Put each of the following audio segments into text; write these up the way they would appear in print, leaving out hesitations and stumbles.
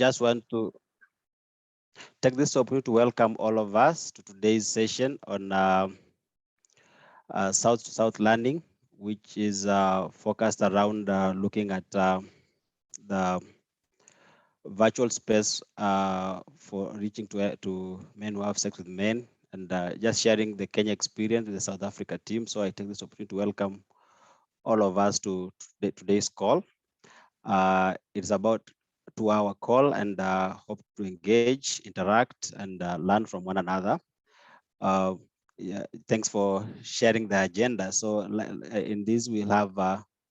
just want to take this opportunity to welcome all of us to today's session on South Learning, which is focused around looking at the virtual space for reaching to men who have sex with men, and just sharing the Kenya experience with the South Africa team. So I take this opportunity to welcome all of us to today's call. It's about a 2-hour call, and hope to engage, interact, and learn from one another. Yeah, thanks for sharing the agenda. So in this, we'll have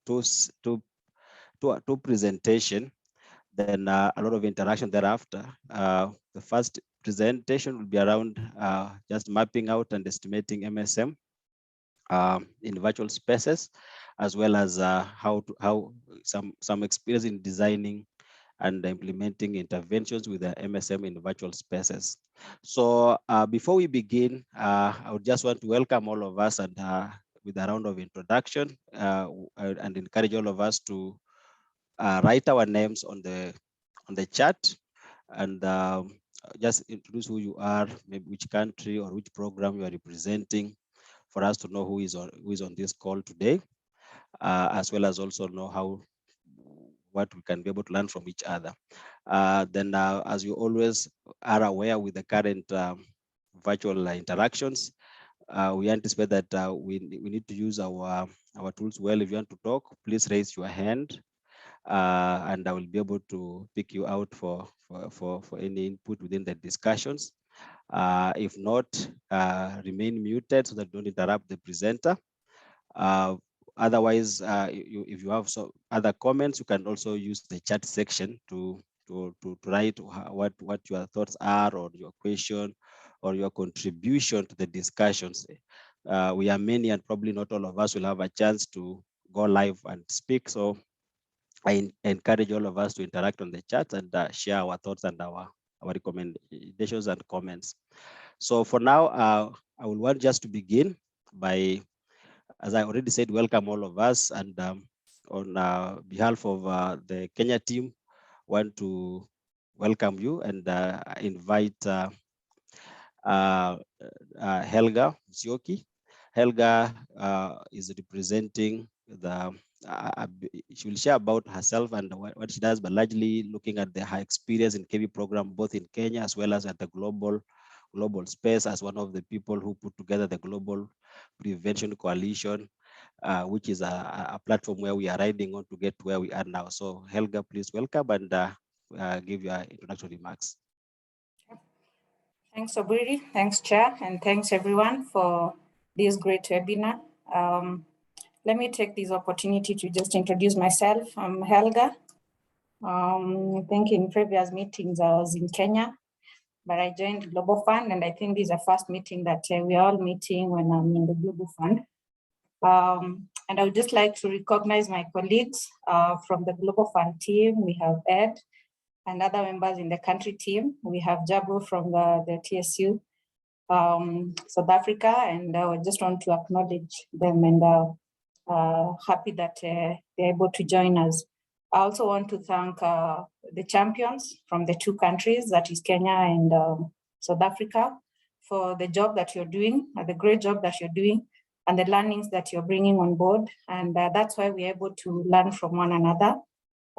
two presentation, then a lot of interaction thereafter. The first presentation will be around just mapping out and estimating MSM in virtual spaces, as well as how some experience in designing and implementing interventions with the MSM in virtual spaces. So before we begin, I would just want to welcome all of us and with a round of introduction and encourage all of us to write our names on the chat and just introduce who you are, maybe which country or which program you are representing, for us to know who is on this call today, as well as also know what we can be able to learn from each other. Then, as you always are aware with the current virtual interactions, we anticipate that we need to use our tools well. If you want to talk, please raise your hand, and I will be able to pick you out for any input within the discussions. If not, remain muted so that don't interrupt the presenter. Otherwise, if you have other comments, you can also use the chat section to write what your thoughts are, or your question, or your contribution to the discussions. We are many, and probably not all of us will have a chance to go live and speak. So I encourage all of us to interact on the chat and share our thoughts and our recommendations and comments. So for now, I will want just to begin by, as I already said, welcome all of us, and on behalf of the Kenya team, want to welcome you and invite Helga Msioki. Helga is representing she will share about herself and what she does, but largely looking at her experience in KB program, both in Kenya as well as at the global space, as one of the people who put together the Global Prevention Coalition, which is a platform where we are riding on to get to where we are now. So Helga, please welcome and give your introductory remarks. Thanks, Obiri. Thanks, Chair, and thanks everyone for this great webinar. Let me take this opportunity to just introduce myself. I'm Helga. I think in previous meetings I was in Kenya, but I joined Global Fund, and I think this is the first meeting that we are all meeting when I'm in the Global Fund. And I would just like to recognize my colleagues from the Global Fund team. We have Ed and other members in the country team. We have Jabu from the TSU, South Africa, and I just want to acknowledge them and happy that they're able to join us. I also want to thank the champions from the two countries, that is Kenya and South Africa, for the job that you're doing, the great job that you're doing, and the learnings that you're bringing on board. And that's why we're able to learn from one another.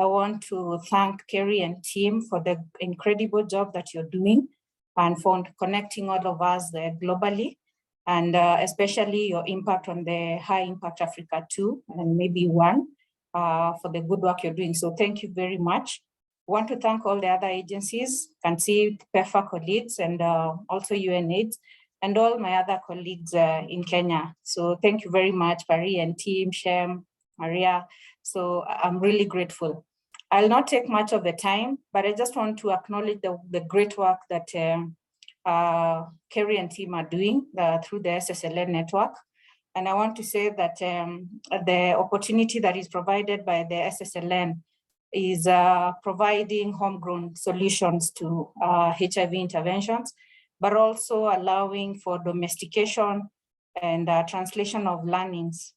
I want to thank Kerry and team for the incredible job that you're doing and for connecting all of us globally, and especially your impact on the High Impact Africa 2 and maybe 1 for the good work you're doing. So thank you very much. I want to thank all the other agencies, can see PEFA colleagues and also UNAIDS and all my other colleagues in Kenya. So thank you very much, Pari and team, Shem, Maria. So I'm really grateful. I'll not take much of the time, but I just want to acknowledge the great work that Kerry and team are doing through the SSLN network. And I want to say that the opportunity that is provided by the SSLN is providing homegrown solutions to HIV interventions, but also allowing for domestication and translation of learnings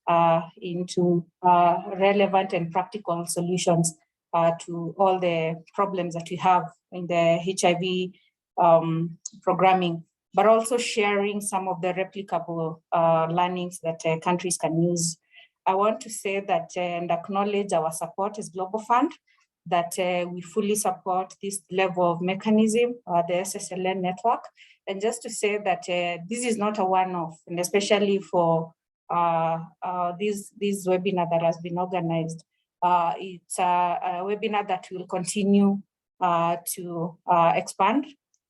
into relevant and practical solutions to all the problems that we have in the HIV programming, but also sharing some of the replicable learnings that countries can use. I want to say that and acknowledge our support as Global Fund, that we fully support this level of mechanism, the SSLN network. And just to say that this is not a one-off, and especially for this webinar that has been organized. It's a webinar that will continue to expand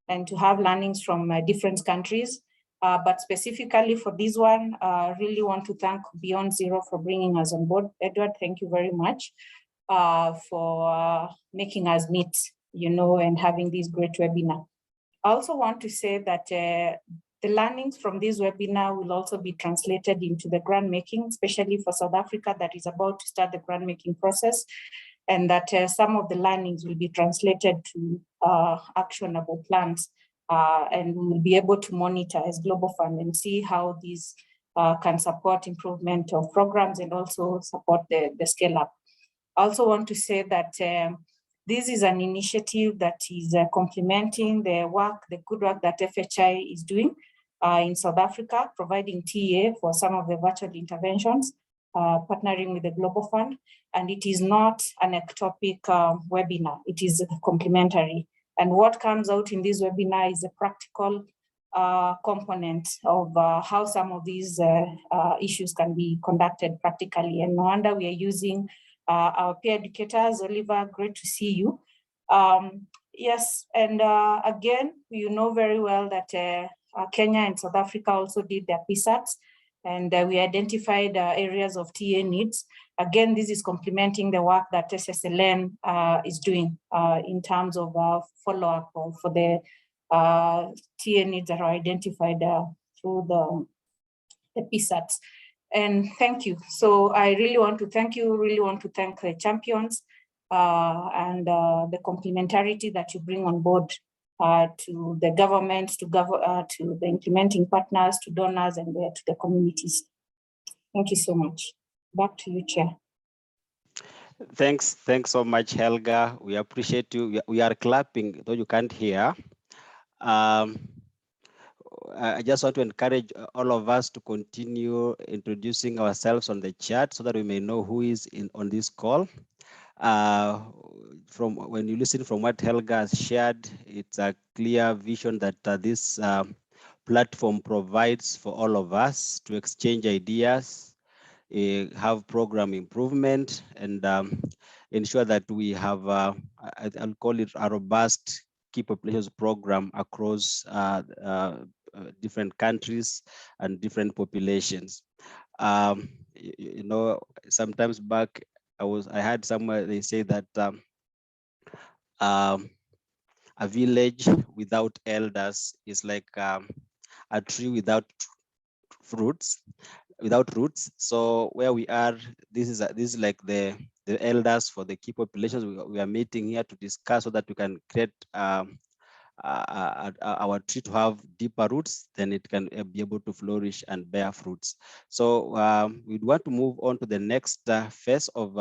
and to have learnings from different countries. But specifically for this one, really want to thank Beyond Zero for bringing us on board. Edward, thank you very much for making us meet, and having this great webinar. I also want to say that the learnings from this webinar will also be translated into the grant making, especially for South Africa that is about to start the grant making process, and that some of the learnings will be translated to actionable plans, and we will be able to monitor as Global Fund and see how these can support improvement of programs and also support the scale up. I also want to say that this is an initiative that is complementing the good work that FHI is doing in South Africa, providing TA for some of the virtual interventions, partnering with the Global Fund. And it is not an ectopic webinar, it is complementary. And what comes out in this webinar is a practical component of how some of these issues can be conducted practically. And no wonder we are using our peer educators. Oliver, great to see you. Yes, and again, you know very well that Kenya and South Africa also did their PSATs, and we identified areas of TA needs. Again, this is complementing the work that SSLN is doing in terms of follow-up for the TA needs that are identified through the PSATs. And thank you. So I really want to thank you, really want to thank the champions and the complementarity that you bring on board to the governments, to the implementing partners, to donors, and to the communities. Thank you so much. Back to you, Chair. Thanks so much, Helga. We appreciate you. We are clapping, though you can't hear. I just want to encourage all of us to continue introducing ourselves on the chat so that we may know who is on this call. From when you listen from what Helga has shared, it's a clear vision that this platform provides for all of us to exchange ideas, have program improvement, and ensure that we have, I'll call it a robust key populations program across different countries and different populations. Sometimes back, I had somewhere they say that a village without elders is like a tree without roots. So where we are, this is like the elders for the key populations. We are meeting here to discuss so that we can create our tree to have deeper roots, then it can be able to flourish and bear fruits. So we'd want to move on to the next phase of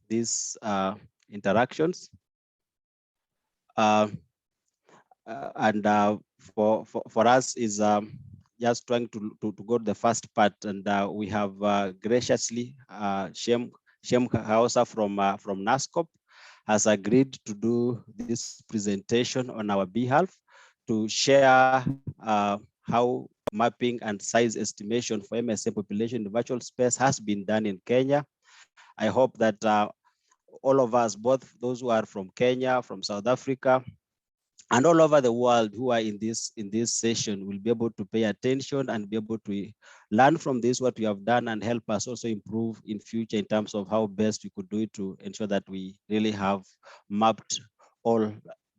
these interactions. For us is just trying to go to the first part, and we have graciously Shem Kaosa from NASCOP has agreed to do this presentation on our behalf to share how mapping and size estimation for MSM population in the virtual space has been done in Kenya. I hope that all of us, both those who are from Kenya, from South Africa, and all over the world who are in this session will be able to pay attention and be able to learn from this what we have done and help us also improve in future in terms of how best we could do it to ensure that we really have mapped all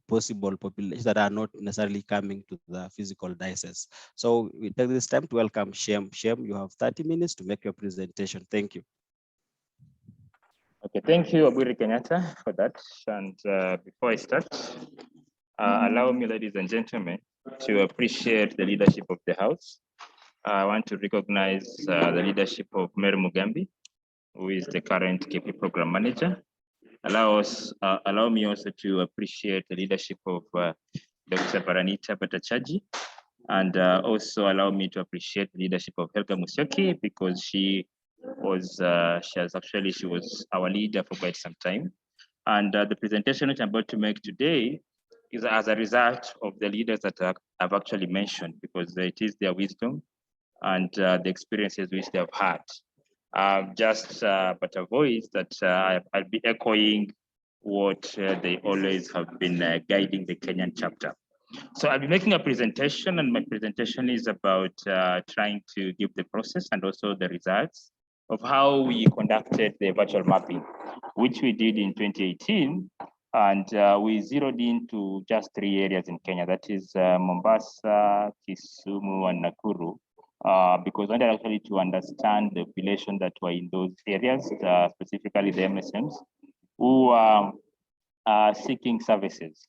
possible populations that are not necessarily coming to the physical diocese. So we take this time to welcome Shem. Shem, you have 30 minutes to make your presentation. Thank you. Okay, thank you, Aburi Kenyatta, for that. And before I start, allow me, ladies and gentlemen, to appreciate the leadership of the House. I want to recognize the leadership of Mayor Mugambi, who is the current KP program manager. Allow me also to appreciate the leadership of Dr. Baranita Batachaji, and also allow me to appreciate the leadership of Helga Musyoki, because she was our leader for quite some time. And the presentation which I'm about to make today is as a result of the leaders that I've actually mentioned, because it is their wisdom and the experiences which they have had. But a voice that I'll be echoing what they always have been guiding the Kenyan chapter. So I'll be making a presentation, and my presentation is about trying to give the process and also the results of how we conducted the virtual mapping, which we did in 2018. And we zeroed into just 3 areas in Kenya, that is Mombasa, Kisumu, and Nakuru, because I wanted actually to understand the population that were in those areas, specifically the MSMs, who are seeking services.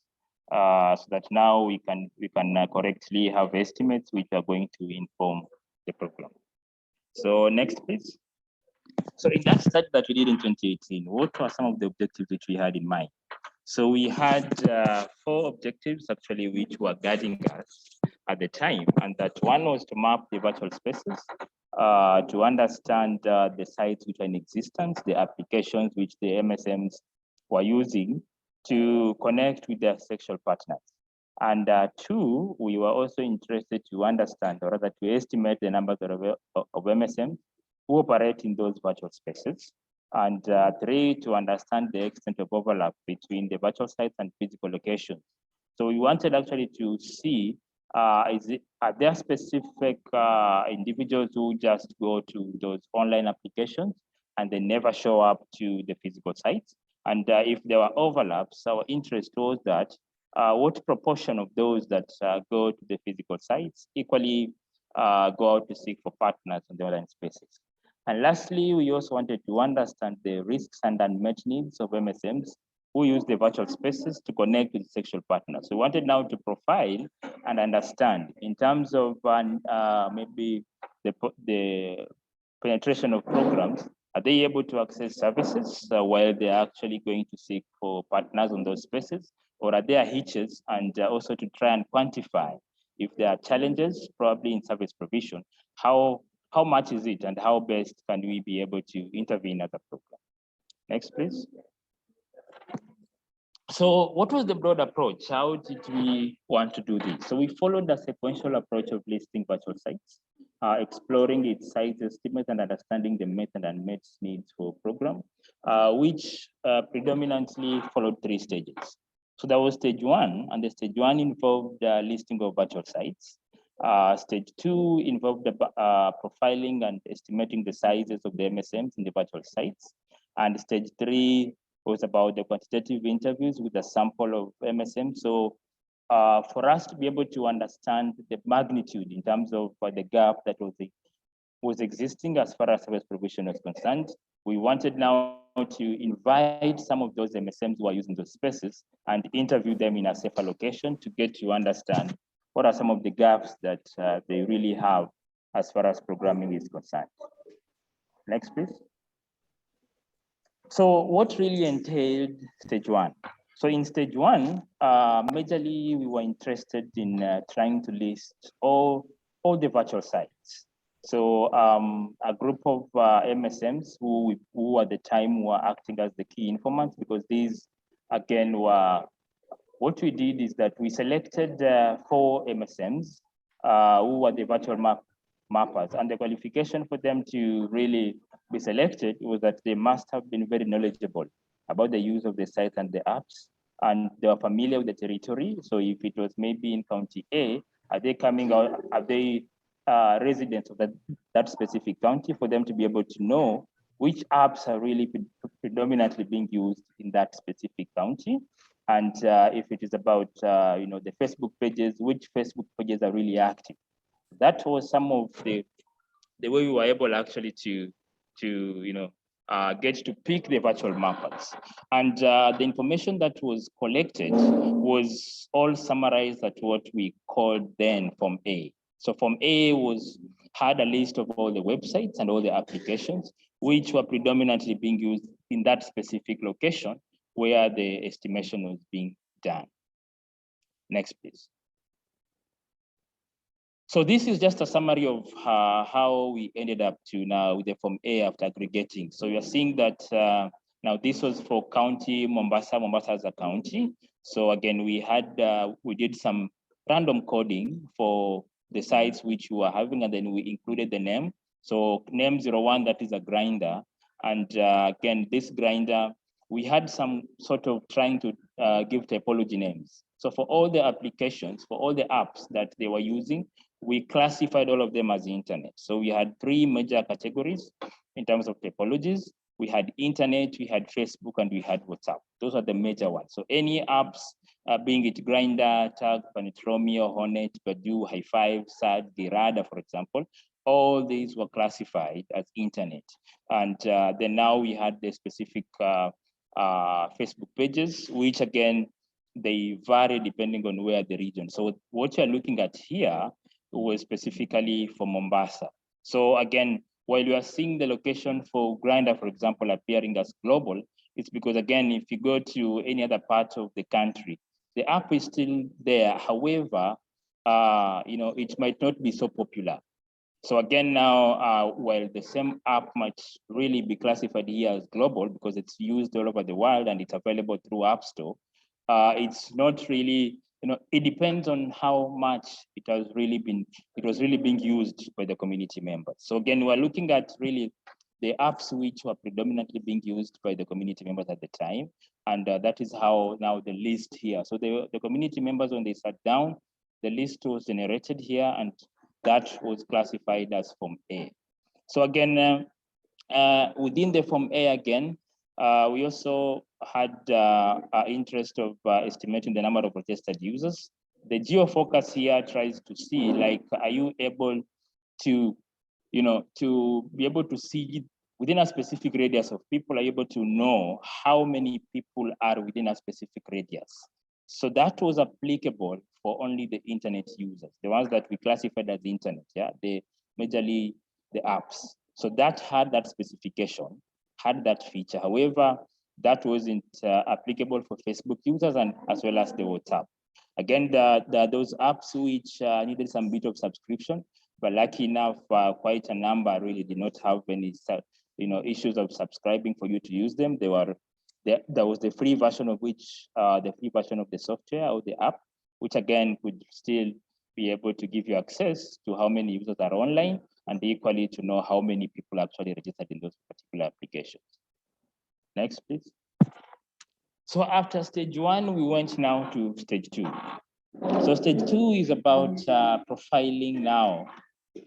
So that now we can correctly have estimates which are going to inform the program. So next, please. So in that study that we did in 2018, what were some of the objectives which we had in mind? So we had 4 objectives actually which were guiding us at the time, and that one was to map the virtual spaces, to understand the sites which are in existence, the applications which the MSMs were using to connect with their sexual partners. And 2, we were also interested to understand, or rather to estimate the numbers of MSMs who operate in those virtual spaces. And 3, to understand the extent of overlap between the virtual sites and physical locations. So we wanted actually to see, are there specific individuals who just go to those online applications and they never show up to the physical sites? And if there were overlaps, our interest was that what proportion of those that go to the physical sites equally go out to seek for partners on the online spaces. And lastly, we also wanted to understand the risks and unmet needs of MSMs who use the virtual spaces to connect with sexual partners. So we wanted now to profile and understand in terms of maybe the penetration of programs. Are they able to access services while they're actually going to seek for partners on those spaces? Or are there hitches? And also to try and quantify if there are challenges, probably in service provision, how much is it and how best can we be able to intervene as a program? Next, please. So what was the broad approach? How did we want to do this? So we followed the sequential approach of listing virtual sites, exploring its size estimate and understanding the met and unmet needs for program, which predominantly followed 3 stages. So that was stage 1, and the stage 1 involved the listing of virtual sites. Stage 2 involved the profiling and estimating the sizes of the MSMs in the virtual sites. And stage 3 was about the quantitative interviews with a sample of MSM. So for us to be able to understand the magnitude in terms of the gap that was existing as far as service provision is concerned, we wanted now to invite some of those MSMs who are using those spaces and interview them in a safer location to get to understand what are some of the gaps that they really have as far as programming is concerned. Next, please. So what really entailed stage 1? So in stage 1, majorly we were interested in trying to list all the virtual sites. So a group of MSMs who at the time were acting as the key informants, because these again were, what we did is that we selected 4 MSMs who were the virtual mappers, and the qualification for them to really be selected was that they must have been very knowledgeable about the use of the site and the apps, and they were familiar with the territory. So if it was maybe in County A, are they coming out, are they residents of that specific county, for them to be able to know which apps are really predominantly being used in that specific county. And if it is about the Facebook pages, which Facebook pages are really active. That was some of the way we were able actually to get to pick the virtual mappers. And the information that was collected was all summarized at what we called then Form A. So Form A had a list of all the websites and all the applications which were predominantly being used in that specific location where the estimation was being done. Next, please. So this is just a summary of how we ended up to now with the Form A after aggregating. So you're seeing that now this was for county Mombasa. Mombasa as a county. So again, we did some random coding for the sites which we were having, and then we included the name. So name 01, that is a grinder. And again, this grinder, we had some sort of trying to give typology names. So for all the applications, for all the apps that they were using, we classified all of them as internet. So we had 3 major categories in terms of typologies. We had internet, we had Facebook, and we had WhatsApp. Those are the major ones. So any apps, being it Grindr, Tag, Panitromio, Hornet, Badoo, High Five, SAD, Girada, for example, all these were classified as internet. And then now we had the specific Facebook pages, which again, they vary depending on where the region. So what you're looking at here was specifically for Mombasa. So again, while you are seeing the location for Grindr, for example, appearing as global, it's because again, if you go to any other part of the country, the app is still there. However, it might not be so popular. So again, now, while the same app might really be classified here as global because it's used all over the world and it's available through App Store, it's not really, it depends on how much it was really being used by the community members. So again, we're looking at really the apps which were predominantly being used by the community members at the time. And that is how now the list here. So the community members, when they sat down, the list was generated here and that was classified as Form A. So again, within the Form A again, we also had interest of estimating the number of registered users. The geo-focus here tries to see, like, are you able to, to be able to see within a specific radius of people, are you able to know how many people are within a specific radius? So that was applicable for only the internet users, the ones that we classified as internet, majorly the apps. So that had that specification, had that feature. However, that wasn't applicable for Facebook users and as well as the WhatsApp. Again, those apps which needed some bit of subscription, but lucky enough, quite a number really did not have any issues of subscribing for you to use them. There was the free version of which, the free version of the software or the app, which again could still be able to give you access to how many users are online and equally to know how many people actually registered in those particular applications. Next, please. So after stage 1, we went now to stage 2. So stage 2 is about profiling now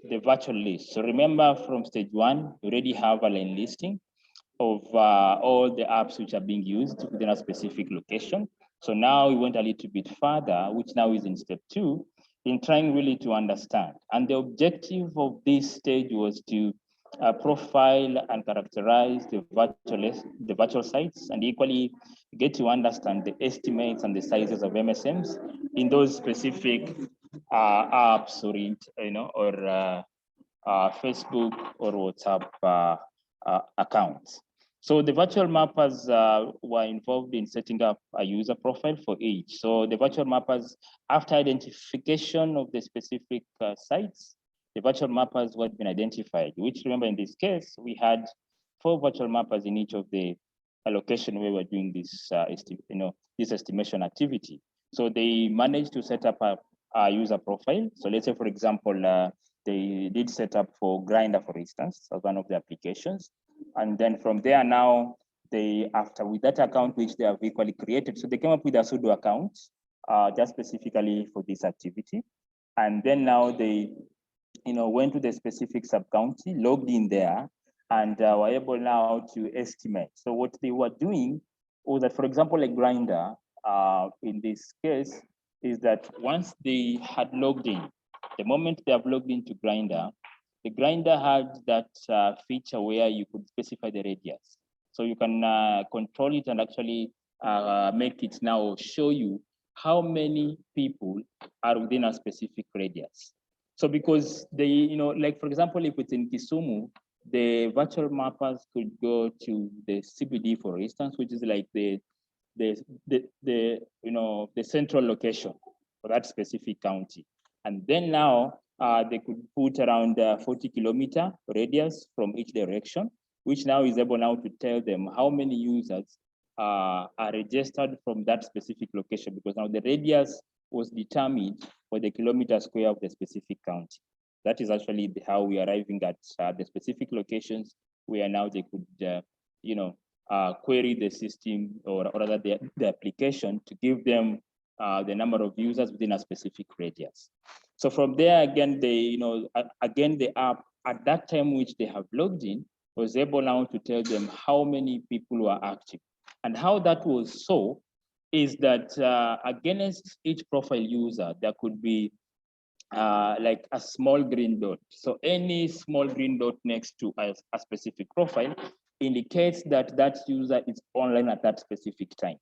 the virtual list. So remember from stage 1, we already have a line listing of all the apps which are being used within a specific location. So now we went a little bit further, which now is in step 2, in trying really to understand. And the objective of this stage was to profile and characterize the virtual sites and equally get to understand the estimates and the sizes of MSMs in those specific apps or Facebook or WhatsApp accounts. So the virtual mappers were involved in setting up a user profile for each. So the virtual mappers, after identification of the specific sites, the virtual mappers were been identified, which remember in this case, we had 4 virtual mappers in each of the location where we're doing this, this estimation activity. So they managed to set up a user profile. So let's say, for example, they did set up for Grindr, for instance, as one of the applications. And then from there now, with that account, which they have equally created, so they came up with a pseudo account just specifically for this activity. And then now they went to the specific sub-county, logged in there, and were able now to estimate. So what they were doing was that, for example, a Grindr, in this case, is that once they had logged in, the moment they have logged into Grindr, the Grindr had that feature where you could specify the radius. So you can control it and actually make it now show you how many people are within a specific radius. So because they, like for example, if it's in Kisumu, the virtual mappers could go to the CBD, for instance, which is like the central location for that specific county. And then now they could put around 40-kilometer radius from each direction, which now is able now to tell them how many users are registered from that specific location, because now the radius was determined for the kilometer square of the specific county. That is actually how we are arriving at the specific locations where now they could, query the system, or rather the application, to give them the number of users within a specific radius. So from there, again, the app at that time which they have logged in was able now to tell them how many people were active. And how that was so is that against each profile user, there could be like a small green dot. So any small green dot next to a specific profile indicates that that user is online at that specific time.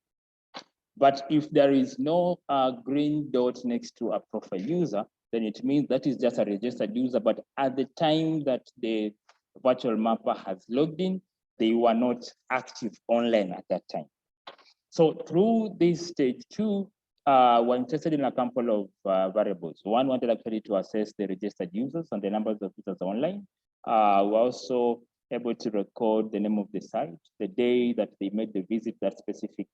But if there is no green dot next to a profile user, then it means that is just a registered user. But at the time that the virtual mapper has logged in, they were not active online at that time. So through this stage 2, we're interested in a couple of variables. One wanted actually to assess the registered users and the numbers of users online. We're also able to record the name of the site, the day that they made the visit, that specific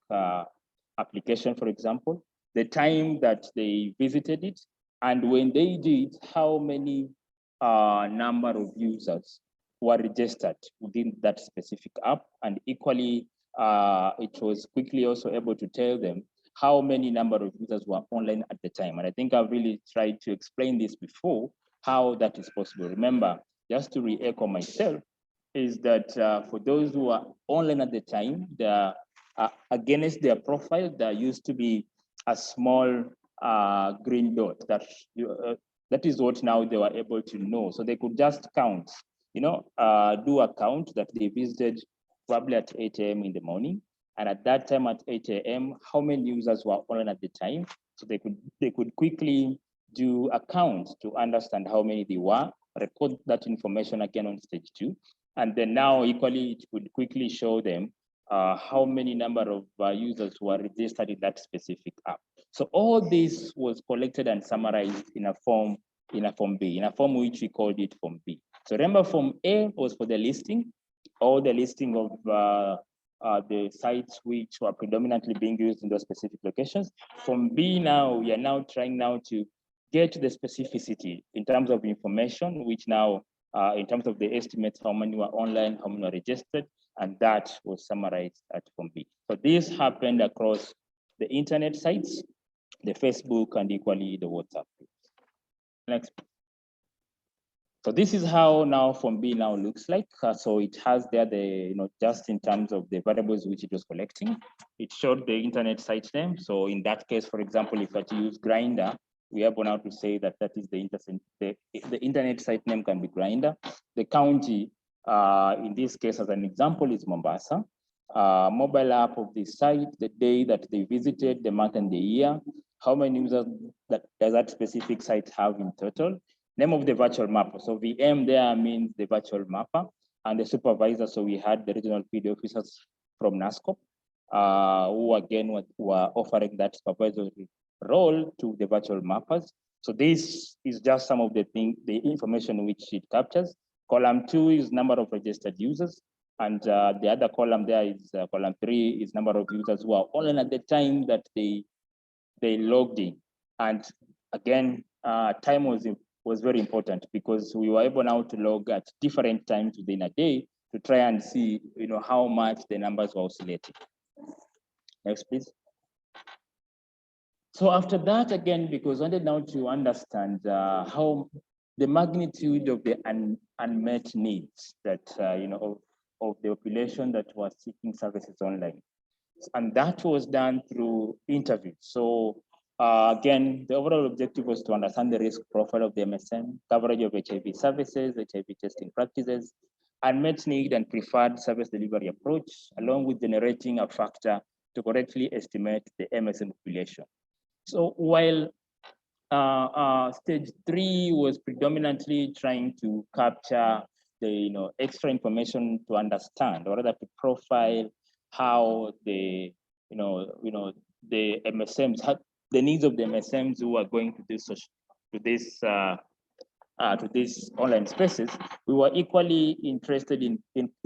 application, for example, the time that they visited it, and when they did, how many number of users were registered within that specific app. And equally, it was quickly also able to tell them how many number of users were online at the time. And I think I've really tried to explain this before, how that is possible. Remember, just to re-echo myself, is that for those who are online at the time, against their profile, there used to be a small green dot that is what now they were able to know. So they could just count, do a count that they visited probably at 8 a.m. in the morning. And at that time at 8 a.m., how many users were online at the time? So they could quickly do a count to understand how many they were, record that information again on stage 2. And then now equally, it would quickly show them how many number of users were registered in that specific app. So all this was collected and summarized in a form B, in a form which we called it Form B. So remember, Form A was for the listing, all the listing of the sites which were predominantly being used in those specific locations. Form B now, we are now trying now to get the specificity in terms of information, which now, in terms of the estimates, how many were online, how many were registered, and that was summarized at Form B. So this happened across the internet sites, the Facebook, and equally the WhatsApp groups. Next. So this is how now Form B now looks like. So it has there the, just in terms of the variables which it was collecting, it showed the internet site name. So in that case, for example, if I use Grindr, we are able now to say that that is the internet site name can be Grindr. The county, in this case, as an example, is Mombasa. Mobile app of the site, the day that they visited, the month and the year, how many users does that specific site have in total, name of the virtual mapper. So VM there means the virtual mapper, and the supervisor. So we had the regional PD officers from NASCOP, who again were offering that supervisory role to the virtual mappers. So this is just some of the information which it captures. Column 2 is number of registered users. And the other column there is column 3 is number of users who are online at the time that they logged in. And again, time was very important, because we were able now to log at different times within a day to try and see, how much the numbers were oscillating. Next, please. So after that, again, because I wanted now to understand how the magnitude of the unmet needs that, of the population that was seeking services online. And that was done through interviews. So again, the overall objective was to understand the risk profile of the MSM, coverage of HIV services, HIV testing practices, unmet need and preferred service delivery approach, along with generating a factor to correctly estimate the MSM population. So while stage 3 was predominantly trying to capture the extra information to understand, or rather to profile how the the MSMs, how the needs of the MSMs who are going to this to these online spaces. We were equally interested in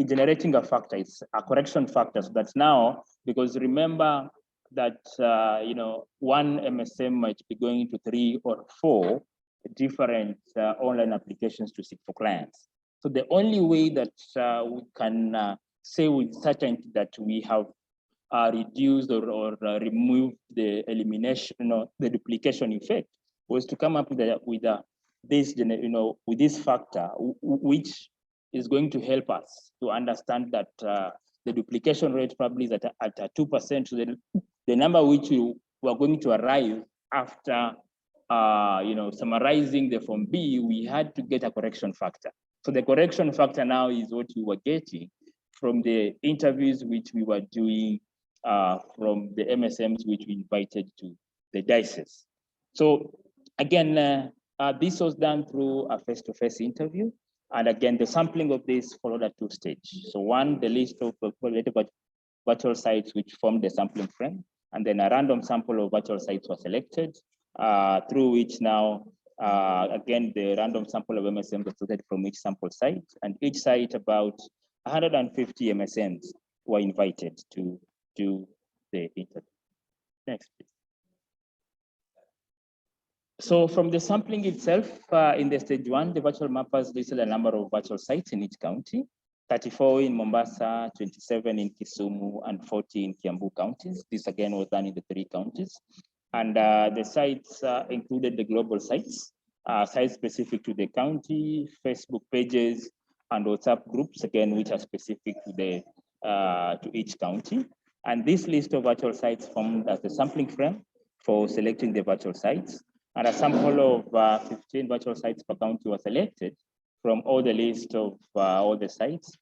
generating a factor, it's a correction factor. So that's now, because remember that one MSM might be going to 3 or 4 different online applications to seek for clients. So the only way that we can say with certainty that we have reduced or removed the elimination, the duplication effect, was to come up with this factor, which is going to help us to understand that the duplication rate probably is at 2%. So the number which we are going to arrive after summarizing the form B, we had to get a correction factor. So the correction factor now is what we were getting from the interviews which we were doing from the MSMs which we invited to the diocese. So again, this was done through a face-to-face interview. And again, the sampling of this followed a 2-stage. So one, the list of virtual sites which formed the sampling frame, and then a random sample of virtual sites was selected, through which now, again, the random sample of MSMs was selected from each sample site, and each site, about 150 MSMs were invited to do the interview. Next, please. So from the sampling itself, in the stage 1, the virtual mappers listed a number of virtual sites in each county, 34 in Mombasa, 27 in Kisumu, and 40 in Kiambu counties. This again was done in the 3 counties. And the sites included the global sites, sites specific to the county, Facebook pages, and WhatsApp groups, again, which are specific to the to each county. And this list of virtual sites formed as the sampling frame for selecting the virtual sites. And a sample of 15 virtual sites per county was selected from all the list of all the sites.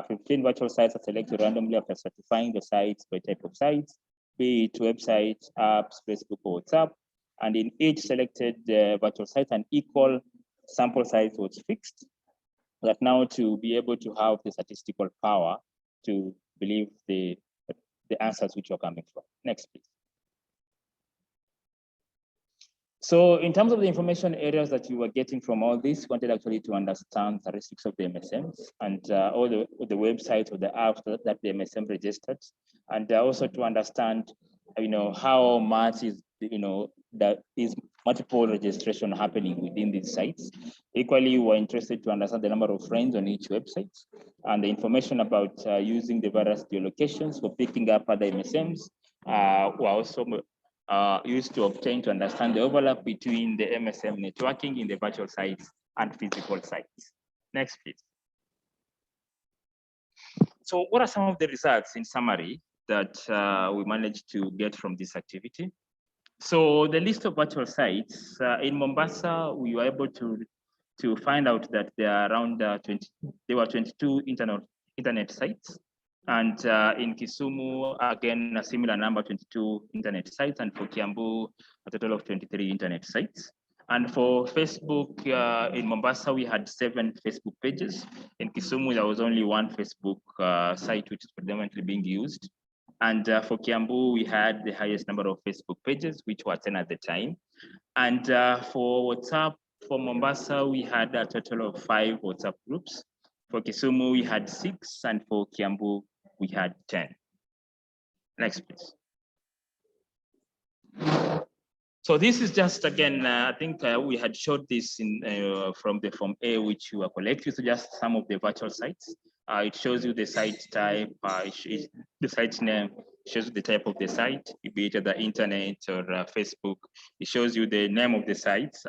15 virtual sites are selected randomly after certifying the sites by type of sites, be it websites, apps, Facebook, or WhatsApp. And in each selected virtual site, an equal sample size was fixed. That now to be able to have the statistical power to believe the answers which are coming from. Next, please. So in terms of the information areas that you were getting from all this, wanted actually to understand the statistics of the MSMs and all the websites or the apps that the MSM registered, and also to understand, how much is, that is multiple registration happening within these sites. Equally, we're interested to understand the number of friends on each website and the information about using the various geolocations for picking up other MSMs. We're also used to obtain to understand the overlap between the MSM networking in the virtual sites and physical sites. Next, please. So what are some of the results in summary that we managed to get from this activity? So the list of virtual sites in Mombasa, we were able to find out that there are around 22 internet sites. And in Kisumu, again, a similar number, 22 internet sites, and for Kiambu, a total of 23 internet sites. And for Facebook, in Mombasa, we had 7 Facebook pages. In Kisumu, there was only 1 Facebook site, which is predominantly being used. And for Kiambu, we had the highest number of Facebook pages, which were 10 at the time. And for WhatsApp, for Mombasa, we had a total of 5 WhatsApp groups. For Kisumu, we had 6, and for Kiambu, we had 10. Next, please. So this is just, again, I think we had showed this in from the Form A, which you are collecting, so just some of the virtual sites. It shows you the site type, the site name, shows you the type of the site, be it the internet or Facebook. It shows you the name of the sites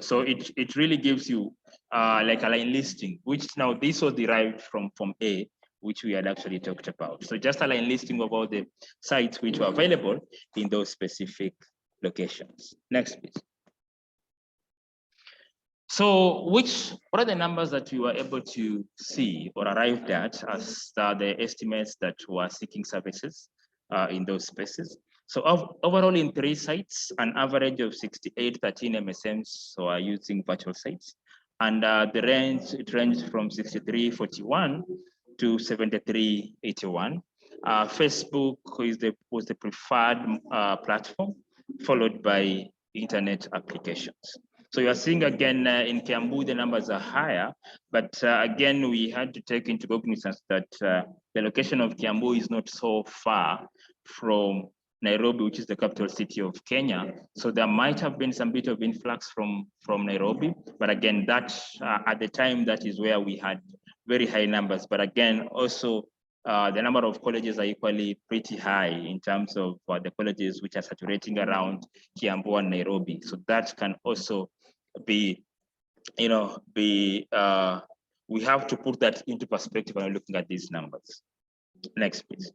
so it really gives you like a line listing, which now this was derived from Form A, which we had actually talked about. So just a line listing of all the sites which were available in those specific locations. Next, please. So what are the numbers that we were able to see or arrived at as the estimates that were seeking services in those spaces? So overall in 3 sites, an average of 68 13 MSMs are using virtual sites. And the range, it ranged from 63.41 to 73.81. Facebook was the preferred platform, followed by internet applications. So you are seeing again in Kiambu, the numbers are higher, but again, we had to take into cognizance that the location of Kiambu is not so far from Nairobi, which is the capital city of Kenya. So there might have been some bit of influx from Nairobi, but again, that at the time, that is where we had very high numbers. But again, also the number of colleges are equally pretty high in terms of the colleges which are saturating around Kiambu and Nairobi. So that can also be, we have to put that into perspective when looking at these numbers. Next, please.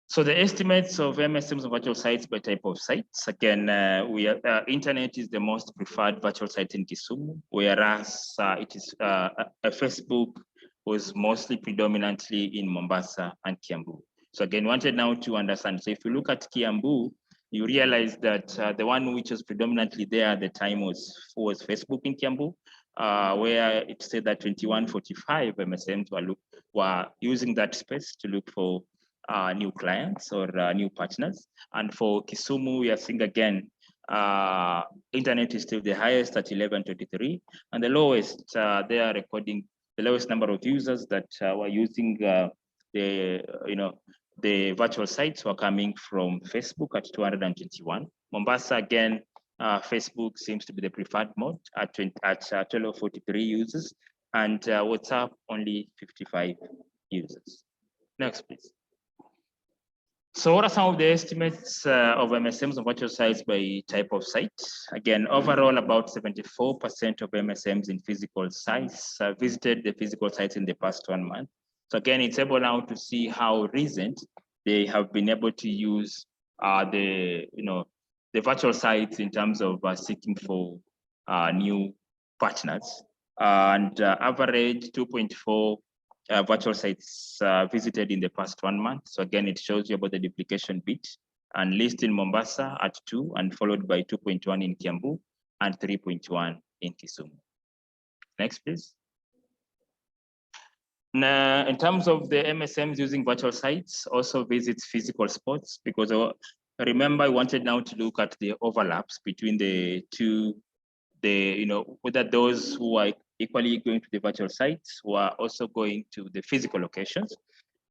So the estimates of MSMs and virtual sites by type of sites, again, internet is the most preferred virtual site in Kisumu, whereas it is Facebook was mostly predominantly in Mombasa and Kiambu. So again, wanted now to understand. So if you look at Kiambu, you realize that the one which was predominantly there at the time was Facebook in Kiambu, where it said that 2145 MSMs were using that space to look for new clients or new partners. And for Kisumu, we are seeing again, internet is still the highest at 1123, and the lowest, they are recording the lowest number of users that were using the virtual sites were coming from Facebook at 221. Mombasa, again, Facebook seems to be the preferred mode at 1243 users, and WhatsApp only 55 users. Next, please. So what are some of the estimates of MSMs and virtual sites by type of site? Again, overall, about 74% of MSMs in physical sites visited the physical sites in the past 1 month. So again, it's able now to see how recent they have been able to use the virtual sites in terms of seeking for new partners. And average 2.4 virtual sites visited in the past 1 month. So again, it shows you about the duplication bit, and list in Mombasa at 2, and followed by 2.1 in Kiambu and 3.1 in Kisumu. Next, please. Now, in terms of the MSMs using virtual sites, also visits physical spots, because remember, I wanted now to look at the overlaps between the two, whether those who are equally going to the virtual sites who are also going to the physical locations.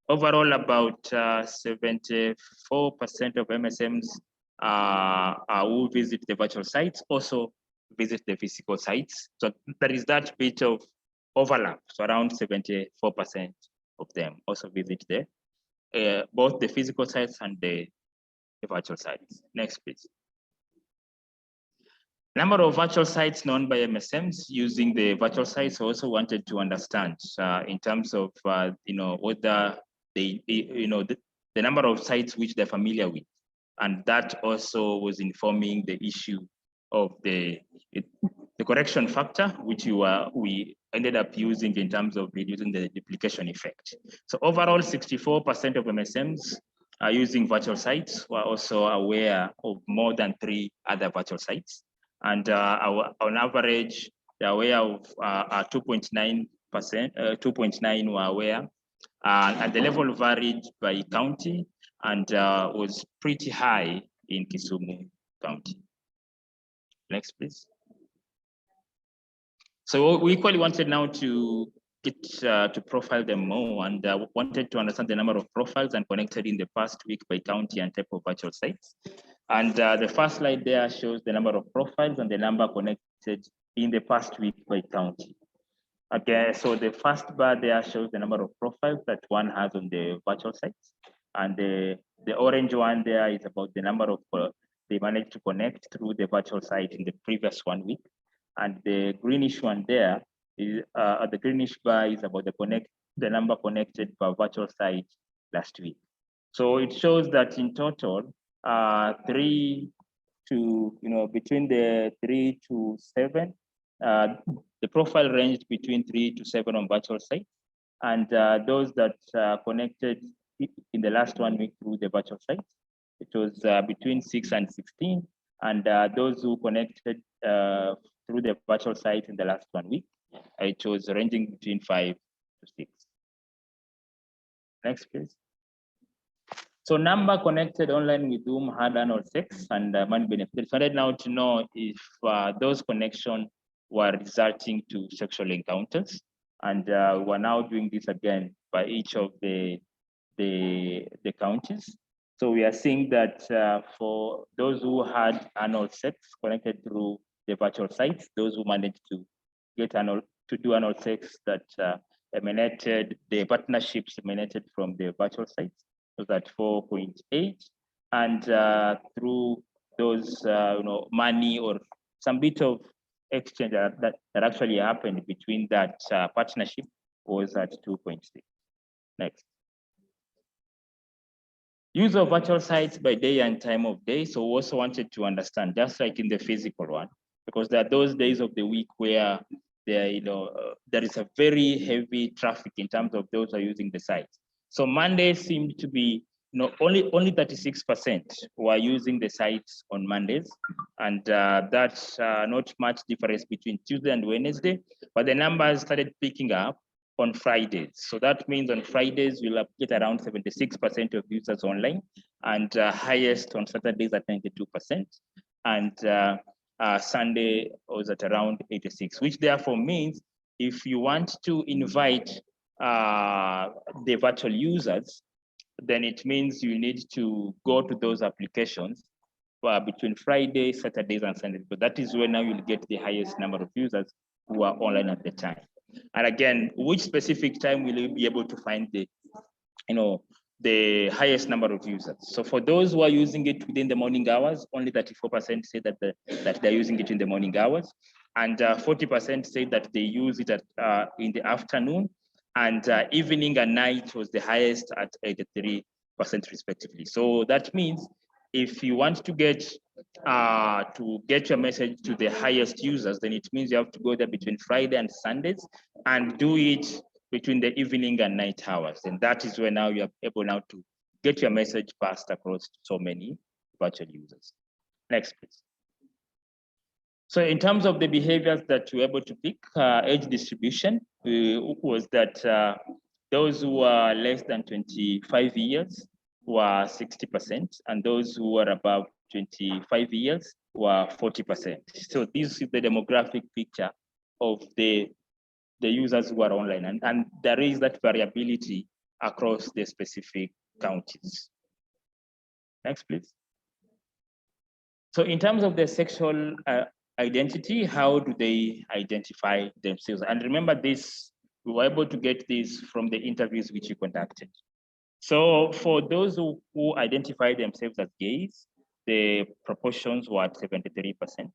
Overall, about 74% of MSMs who visit the virtual sites also visit the physical sites. So there is that bit of overlap. So around 74% of them also visit both the physical sites and the virtual sites. Next, please. Number of virtual sites known by MSMs using the virtual sites. Also wanted to understand in terms of whether the number of sites which they're familiar with, and that also was informing the issue of the correction factor, which we ended up using in terms of reducing the duplication effect. So overall, 64% of MSMs are using virtual sites were also aware of more than 3 other virtual sites. And on average, they're aware of 2.9%, 2.9 were aware. And the level varied by county and was pretty high in Kisumu County. Next, please. So we equally wanted now to get to profile them more, and wanted to understand the number of profiles and connected in the past week by county and type of virtual sites. And the first slide there shows the number of profiles and the number connected in the past week by county. Okay, so the first bar there shows the number of profiles that one has on the virtual sites. And the orange one there is about the number of they managed to connect through the virtual site in the previous 1 week. And the greenish one there is the greenish bar is about the number connected per virtual site last week. So it shows that in total, between the 3 to 7, the profile ranged between 3 to 7 on virtual sites, and those that connected in the last 1 week through the virtual sites, it was between 6 and 16, and those who connected through the virtual site in the last 1 week. It was ranging between 5 to 6. Next, please. So number connected online with whom had anal sex and money benefits. Wanted now to know if those connections were resulting to sexual encounters. And we're now doing this again by each of the counties. So we are seeing that for those who had anal sex connected through the virtual sites, those who managed to get do anal sex that emanated, the partnerships emanated from the virtual sites, was at 4.8, and through those money or some bit of exchange that actually happened between that partnership was at 2.6. Next. Use of virtual sites by day and time of day. So we also wanted to understand, just like in the physical one, because there are those days of the week where there is a very heavy traffic in terms of those who are using the site. So Mondays seemed to be only 36% were using the sites on Mondays, and that's not much difference between Tuesday and Wednesday, but the numbers started picking up on Fridays. So that means on Fridays, we'll get around 76% of users online, and highest on Saturdays at 92%. And Sunday was at around 86, which therefore means if you want to invite the virtual users, then it means you need to go to those applications between Fridays, Saturdays, and Sundays. But that is where now you'll get the highest number of users who are online at the time. And again, which specific time will you be able to find the highest number of users? So for those who are using it within the morning hours, only 34% say that they're using it in the morning hours, and 40% say that they use it in the afternoon, and evening and night was the highest at 83% respectively. So that means if you want to get your message to the highest users, then it means you have to go there between Friday and Sundays and do it between the evening and night hours. And that is where now you're able now to get your message passed across so many virtual users. Next, please. So in terms of the behaviors that you're able to pick, age distribution was that those who are less than 25 years were 60%, and those who are above 25 years were 40%. So this is the demographic picture of the users who are online, and there is that variability across the specific counties. Next, please. So in terms of the sexual identity, how do they identify themselves? And remember this, we were able to get this from the interviews which you conducted. So for those who identify themselves as gays, the proportions were at 73%.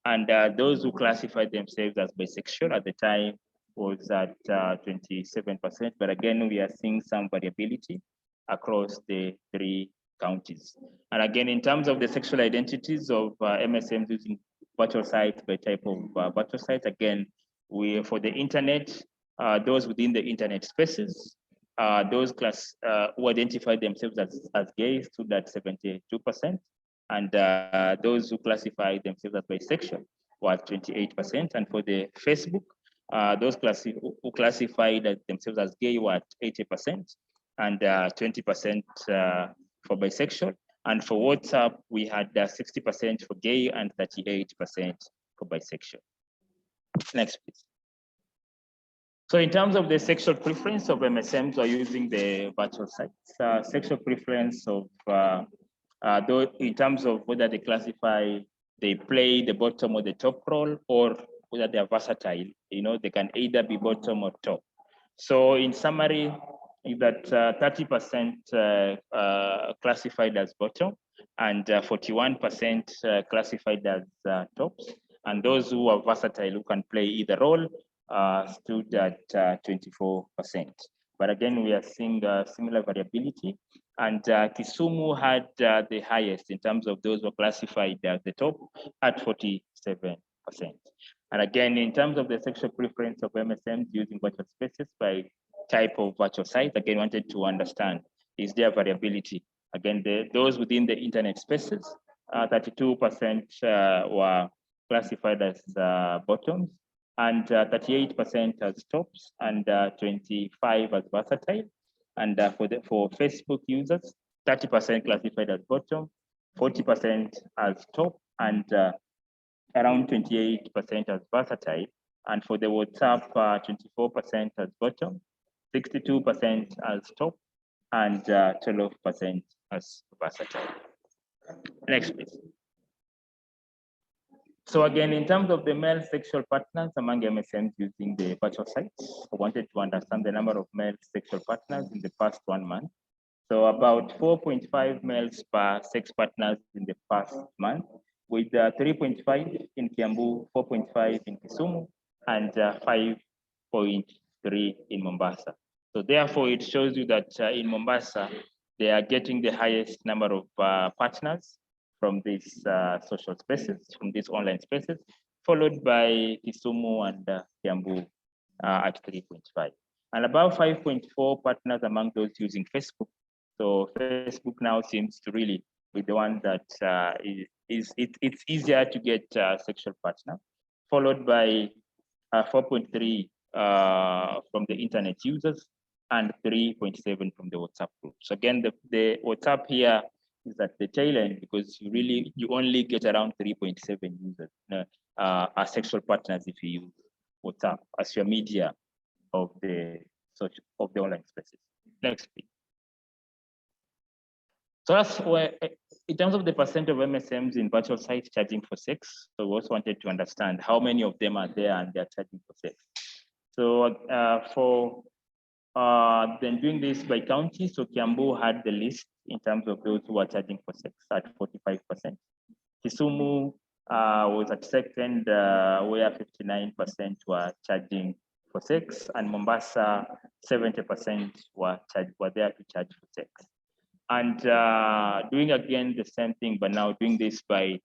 And those who classified themselves as bisexual at the time was at 27%. But again, we are seeing some variability across the 3 counties. And again, in terms of the sexual identities of MSMs using virtual sites by type of virtual sites, again, for the internet, those within the internet spaces, those who identify themselves as gays stood at 72%, and those who classify themselves as bisexual were at 28%. And for the Facebook, those who classified themselves as gay were at 80%, and 20% for bisexual. And for WhatsApp, we had 60% for gay and 38% for bisexual. Next, please. So in terms of the sexual preference of MSMs who are using the virtual sites, sexual preference of, in terms of whether they classify, they play the bottom or the top role, or whether they are versatile, they can either be bottom or top. So in summary, is that 30% classified as bottom, and 41% classified as tops. And those who are versatile, who can play either role, stood at 24%. But again, we are seeing similar variability. And Kisumu had the highest in terms of those who are classified as the top at 47%. And again, in terms of the sexual preference of MSMs using virtual spaces by type of virtual site, again, wanted to understand, is there variability? Again, those within the internet spaces, 32% were classified as bottoms, and 38% as tops, and 25 as versatile. And for Facebook users, 30% classified as bottom, 40% as top, and around 28% as versatile. And for the WhatsApp, 24% as bottom, 62% as top, and 12% as versatile. Next, please. So again, in terms of the male sexual partners among MSMs using the virtual sites, I wanted to understand the number of male sexual partners in the past 1 month. So about 4.5 males per sex partners in the past month, with 3.5 in Kiambu, 4.5 in Kisumu, and 5.3 in Mombasa. So therefore, it shows you that in Mombasa, they are getting the highest number of partners from these social spaces, from these online spaces, followed by Kisumu and Kiambu at 3.5. And about 5.4 partners among those using Facebook. So Facebook now seems to really be the one that it's easier to get a sexual partner, followed by 4.3 from the internet users and 3.7 from the WhatsApp group. So again, the WhatsApp here is at the tail end because you only get around 3.7 users as sexual partners if you use WhatsApp as your media of the online spaces. Next, please. So that's where, in terms of the percent of MSMs in virtual sites charging for sex, so we also wanted to understand how many of them are there and they're charging for sex. So then doing this by county, so Kiambu had the list in terms of those who are charging for sex at 45%. Kisumu was at second, where 59% were charging for sex, and Mombasa, 70% were there to charge for sex. And doing again the same thing, but now doing this by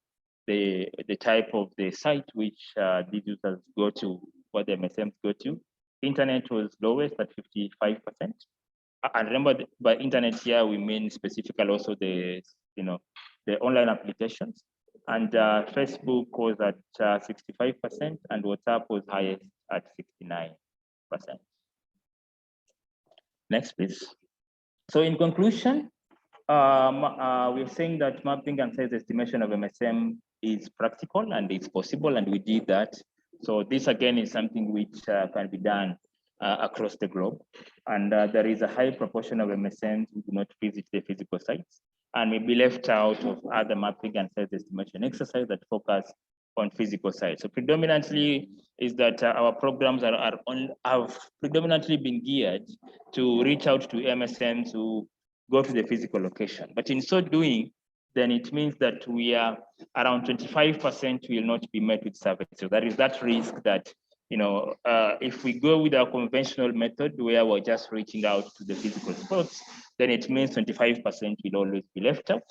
the type of the site which these users go to, what the MSMs go to. Internet was lowest at 55%. And remember, by internet here we mean specifically also the online applications. And Facebook was at 65%, and WhatsApp was highest at 69%. Next, please. So in conclusion, we're saying that mapping and size estimation of MSM is practical and it's possible, and we did that. So this again is something which can be done across the globe. And there is a high proportion of MSMs who do not visit the physical sites and may be left out of other mapping and size estimation exercises that focus on physical sites. So predominantly is that our programs have predominantly been geared to reach out to MSMs who go to the physical location. But in so doing, then it means that we are around 25% will not be met with service. So there is that risk that, if we go with our conventional method where we're just reaching out to the physical spots, then it means 25% will always be left out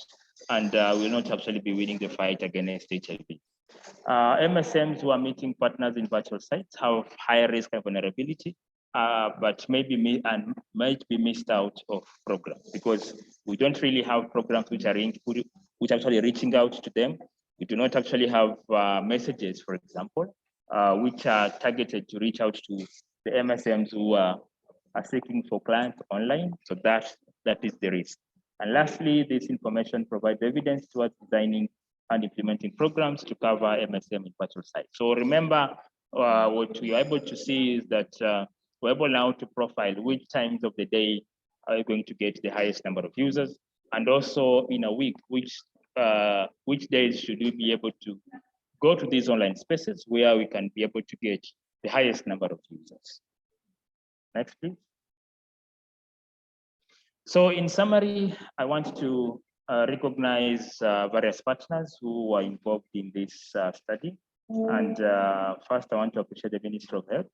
and will not actually be winning the fight against HIV. MSMs who are meeting partners in virtual sites have higher risk and vulnerability, but might be missed out of programs because we don't really have programs which are actually reaching out to them. We do not actually have messages, for example, which are targeted to reach out to the MSMs who are seeking for clients online. So that is the risk. And lastly, this information provides evidence towards designing and implementing programs to cover MSM in virtual sites. So remember, what we are able to see is that we're able now to profile which times of the day are you going to get the highest number of users, and also in a week, which days should we be able to go to these online spaces where we can be able to get the highest number of users. Next, please. So in summary, I want to recognize various partners who were involved in this study. And first, I want to appreciate the Ministry of Health.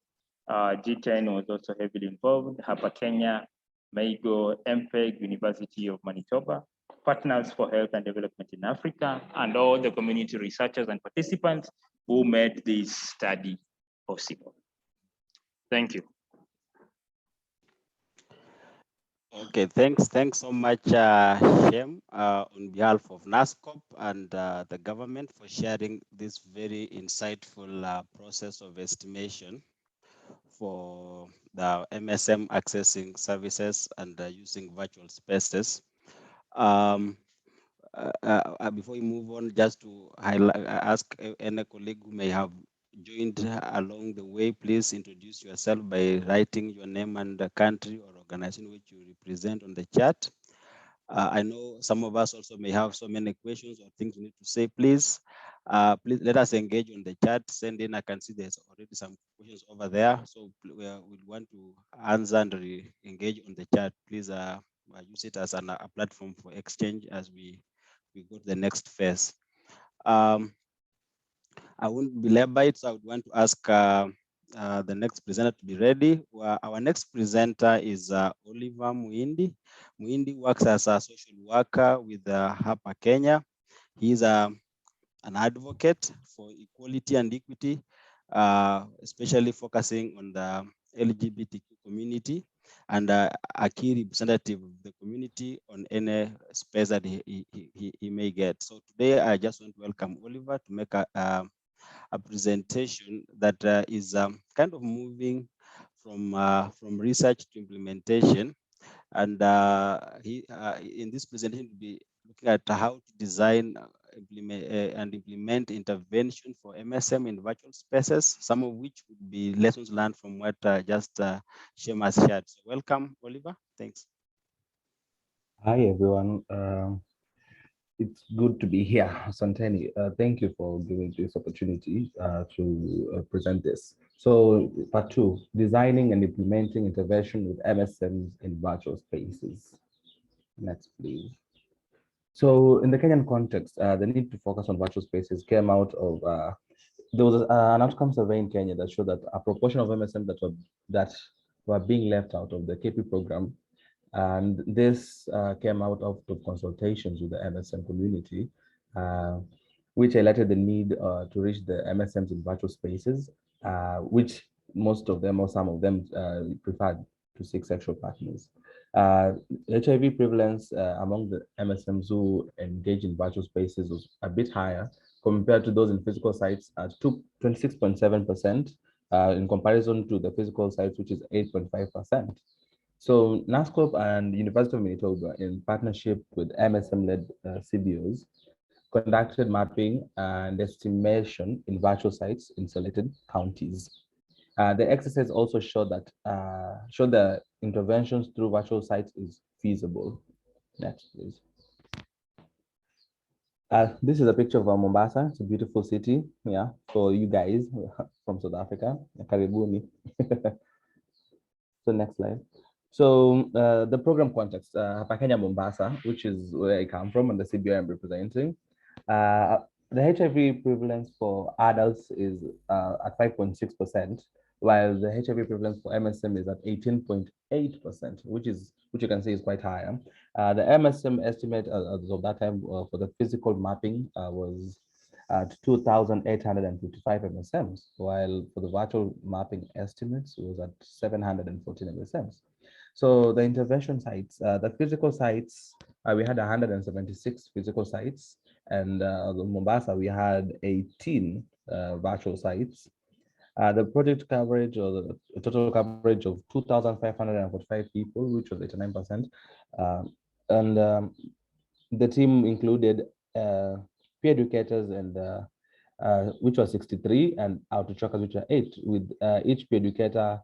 G10 was also heavily involved, HAPA Kenya, MAIGO, MPEG, University of Manitoba, Partners for Health and Development in Africa, and all the community researchers and participants who made this study possible. Thank you. Okay, thanks so much, Shem, on behalf of NASCOP and the government for sharing this very insightful process of estimation for the MSM accessing services and using virtual spaces. Before we move on, just to ask any colleague who may have joined along the way, please introduce yourself by writing your name and the country or organization which you represent on the chat. I know some of us also may have so many questions or things we need to say. Please let us engage on the chat. Send in. I can see there's already some questions over there. So we want to answer and engage on the chat. Please use it as a platform for exchange as we go to the next phase. I won't belabor it, so I would want to ask the next presenter to be ready. Our next presenter is Oliver Muindi. Muindi works as a social worker with HAPA Kenya. He is an advocate for equality and equity, especially focusing on the LGBTQ community, and a key representative of the community on any space that he may get. So today I just want to welcome Oliver to make a presentation that is kind of moving from research to implementation. And in this presentation, we'll be looking at how to design and implement intervention for MSM in virtual spaces, some of which would be lessons learned from what just Shem has shared. So welcome, Oliver. Thanks. Hi, everyone. It's good to be here, Santeni. Thank you for giving this opportunity to present this. So part 2, designing and implementing intervention with MSMs in virtual spaces. Next, please. So in the Kenyan context, the need to focus on virtual spaces came out of, there was an outcome survey in Kenya that showed that a proportion of MSM that were being left out of the KP program. And this came out of the consultations with the MSM community, which highlighted the need to reach the MSMs in virtual spaces, which most of them or some of them preferred to seek sexual partners. HIV prevalence among the MSMs who engage in virtual spaces was a bit higher compared to those in physical sites at 26.7% in comparison to the physical sites, which is 8.5%. So NASCOP and University of Manitoba, in partnership with MSM-led CBOs, conducted mapping and estimation in virtual sites in selected counties. The exercise also showed that the interventions through virtual sites is feasible. Next, please. This is a picture of Mombasa. It's a beautiful city, yeah, for you guys from South Africa. Karibuni. So next slide. So the program context, HAPA Kenya Mombasa, which is where I come from and the CBO I'm representing. The HIV prevalence for adults is at 5.6%, while the HIV prevalence for MSM is at 18.8%, which you can see is quite higher. The MSM estimate as of that time for the physical mapping was at 2,855 MSMs, while for the virtual mapping estimates was at 714 MSMs. So the intervention sites, the physical sites, we had 176 physical sites, and in Mombasa, we had 18 virtual sites. The project coverage, or the total coverage of 2,545 people, which was 89%. And the team included peer educators, and which was 63, and auto trackers, which are 8, with each peer educator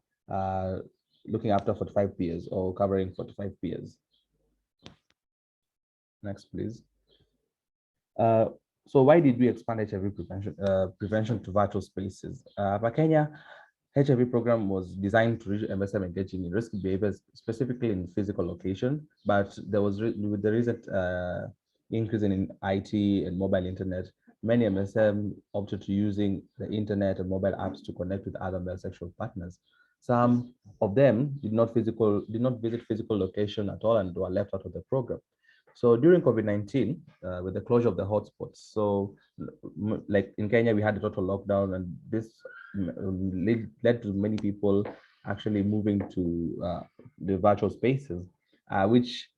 looking after 45 peers or covering 45 peers. Next, please. So why did we expand HIV prevention to virtual spaces? HAPA Kenya HIV program was designed to reach MSM engaging in risky behaviors, specifically in physical location, but there was with the recent increase in IT and mobile internet, many MSM opted to using the internet and mobile apps to connect with other male sexual partners. Some of them did not visit physical location at all and were left out of the program. So during COVID-19, with the closure of the hotspots, so like in Kenya, we had a total lockdown, and this led to many people actually moving to the virtual spaces. which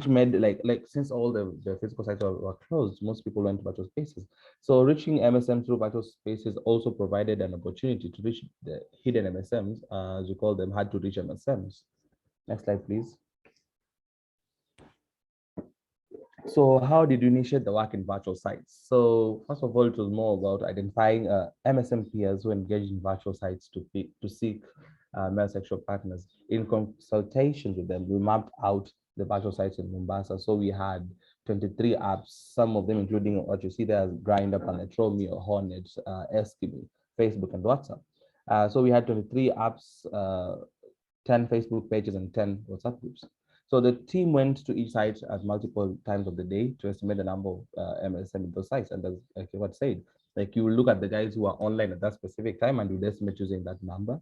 made like since all the physical sites were closed, most people went to virtual spaces. So reaching MSM through virtual spaces also provided an opportunity to reach the hidden MSMs, as we call them, hard to reach MSMs. Next slide, please. So how did you initiate the work in virtual sites? So first of all, it was more about identifying MSM peers who engage in virtual sites to seek male sexual partners. In consultations with them, we mapped out the virtual sites in Mombasa. So we had 23 apps, some of them including what you see there as Grindr, Planetromio, Hornet, Eskimo, Facebook, and WhatsApp. So we had 23 apps, 10 Facebook pages, and 10 WhatsApp groups. So the team went to each site at multiple times of the day to estimate the number of MSM in those sites. And as like what said, like you will look at the guys who are online at that specific time and you estimate using that number.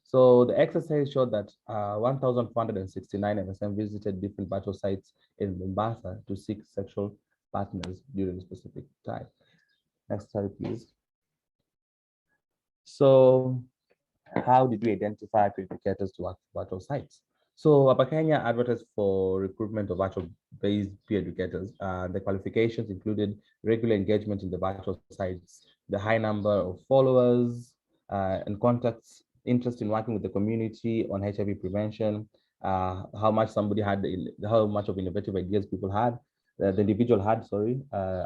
So the exercise showed that 1,469 MSM visited different virtual sites in Mombasa to seek sexual partners during a specific time. Next slide, please. So how did we identify predicators to virtual sites? So HAPA Kenya advertised for recruitment of virtual-based peer educators. The qualifications included regular engagement in the virtual sites, the high number of followers and contacts, interest in working with the community on HIV prevention, how much of innovative ideas people had, the individual had,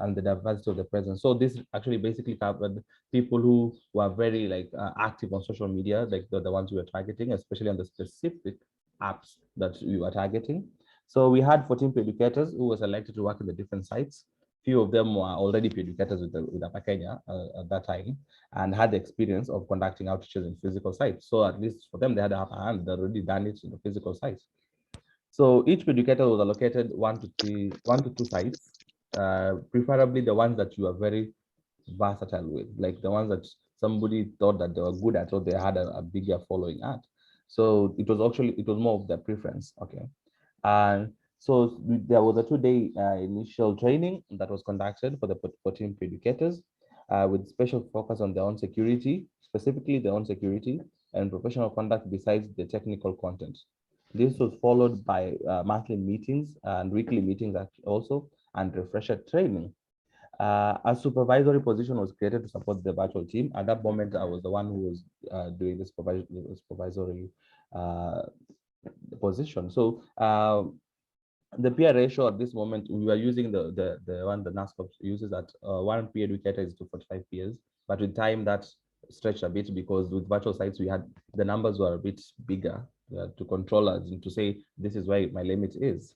and the diversity of the presence. So this actually basically covered people who were very active on social media, like the ones we were targeting, especially on the specific apps that we were targeting. So we had 14 educators who were selected to work in the different sites. Few of them were already educators with HAPA Kenya at that time and had the experience of conducting outreaches in physical sites. So at least for them, they had a upper hand. They'd already done it in the physical sites. So each educator was allocated one to two sites, preferably the ones that you are very versatile with, like the ones that somebody thought that they were good at or they had a bigger following at. So it was more of their preference. Okay. And so there was a 2-day initial training that was conducted for the 14 educators with special focus on their own security, specifically their own security and professional conduct besides the technical content. This was followed by monthly meetings and weekly meetings also, and refresher training. A supervisory position was created to support the virtual team. At that moment, I was the one who was doing this supervisory position. So the peer ratio at this moment, we were using the one the NASCOP uses at 1 peer educator is to 45 peers, but with time that stretched a bit because with virtual sites, the numbers were a bit bigger to control us and to say, this is where my limit is.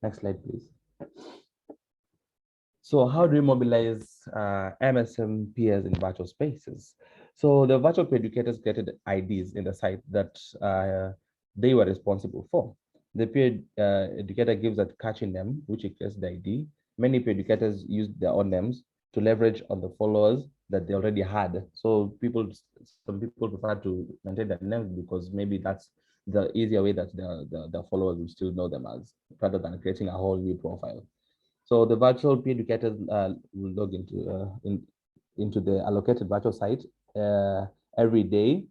Next slide, please. So how do we mobilize MSM peers in virtual spaces? So the virtual peer educators created IDs in the site that they were responsible for. The peer educator gives a catchy name, which equates the ID. Many peer educators use their own names to leverage on the followers that they already had. So some people prefer to maintain their names because maybe that's the easier way that the followers will still know them as, rather than creating a whole new profile. So the virtual peer educators will log into the allocated virtual site every day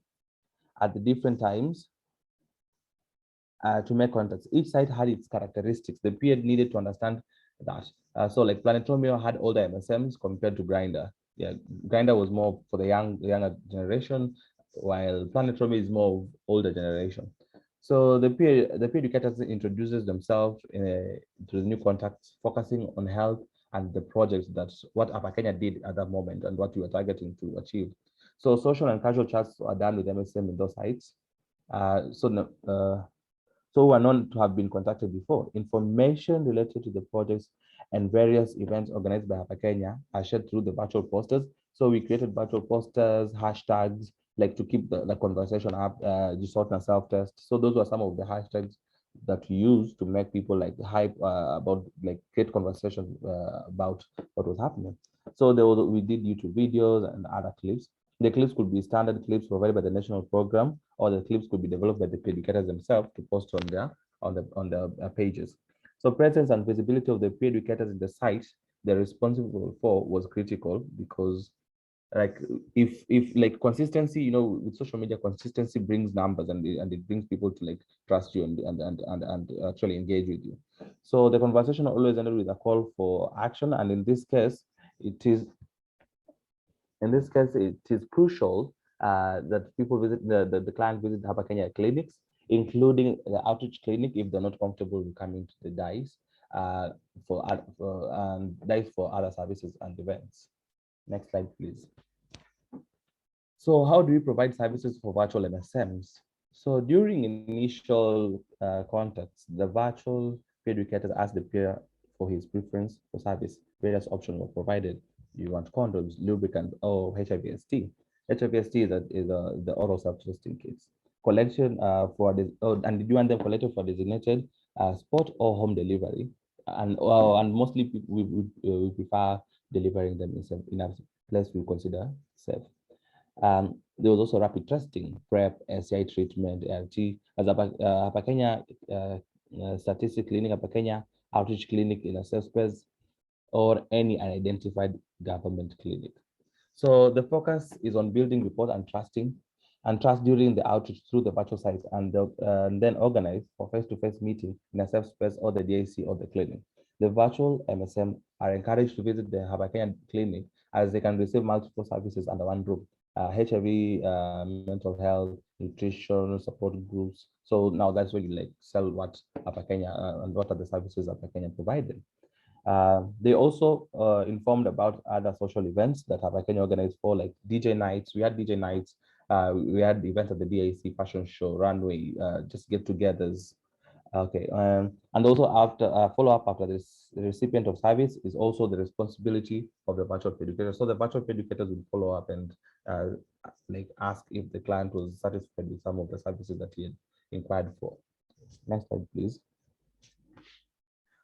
at the different times to make contacts. Each site had its characteristics. The peer needed to understand that. So like Planetromio had older MSMs compared to Grindr. Yeah, Grindr was more for the younger generation, while Planetromio is more older generation. So the peer educators introduces themselves to the new contacts, focusing on health and the projects that's what HAPA Kenya did at that moment and what you are targeting to achieve. So social and casual chats are done with MSM in those sites. So were known to have been contacted before. Information related to the projects and various events organized by HAPA Kenya are shared through the virtual posters. So we created virtual posters, hashtags, like to keep the conversation up, resort and self-test. So those were some of the hashtags that we used to make people like hype about, like create conversation about what was happening. So we did YouTube videos and other clips. The clips could be standard clips provided by the national program, or the clips could be developed by the educators themselves to post on their pages. So presence and visibility of the peer educators in the site they're responsible for was critical because like if like consistency, you know, with social media, consistency brings numbers, and it brings people to like trust you and actually engage with you. So the conversation always ended with a call for action, and in this case it is crucial that people visit the client visit HAPA Kenya clinics, including the outreach clinic if they're not comfortable with coming to the DICE for DICE for other services and events. Next slide, please. So how do we provide services for virtual MSMs? So during initial contacts, the virtual peer educator asked the peer for his preference for service. Various options were provided. Do you want condoms, lubricant, or HIV/ST? HIV/ST is the oral self-testing kits. Collection and did you want them collected for designated spot or home delivery? And mostly we prefer delivering them in a place we consider safe. There was also rapid testing, PrEP, STI treatment, ART, as HAPA Kenya statistic clinic, HAPA Kenya outreach clinic in a safe space, or any unidentified government clinic. So the focus is on building rapport and trust during the outreach through the virtual sites, and then organize for face-to-face meeting in a safe space or the DAC or the clinic. The virtual MSM are encouraged to visit the HAPA Kenya clinic as they can receive multiple services under one roof. HIV, mental health, nutrition, support groups. So now that's where you like sell what HAPA Kenya and what are the services HAPA Kenya provided. They also informed about other social events that HAPA Kenya organized for, like DJ nights. We had DJ nights. We had events at the DAC, fashion show, runway, just get-togethers. Okay, and also after follow-up after this, the recipient of service is also the responsibility of the virtual educator. So the virtual educators will follow up and like ask if the client was satisfied with some of the services that he had inquired for. Next slide, please.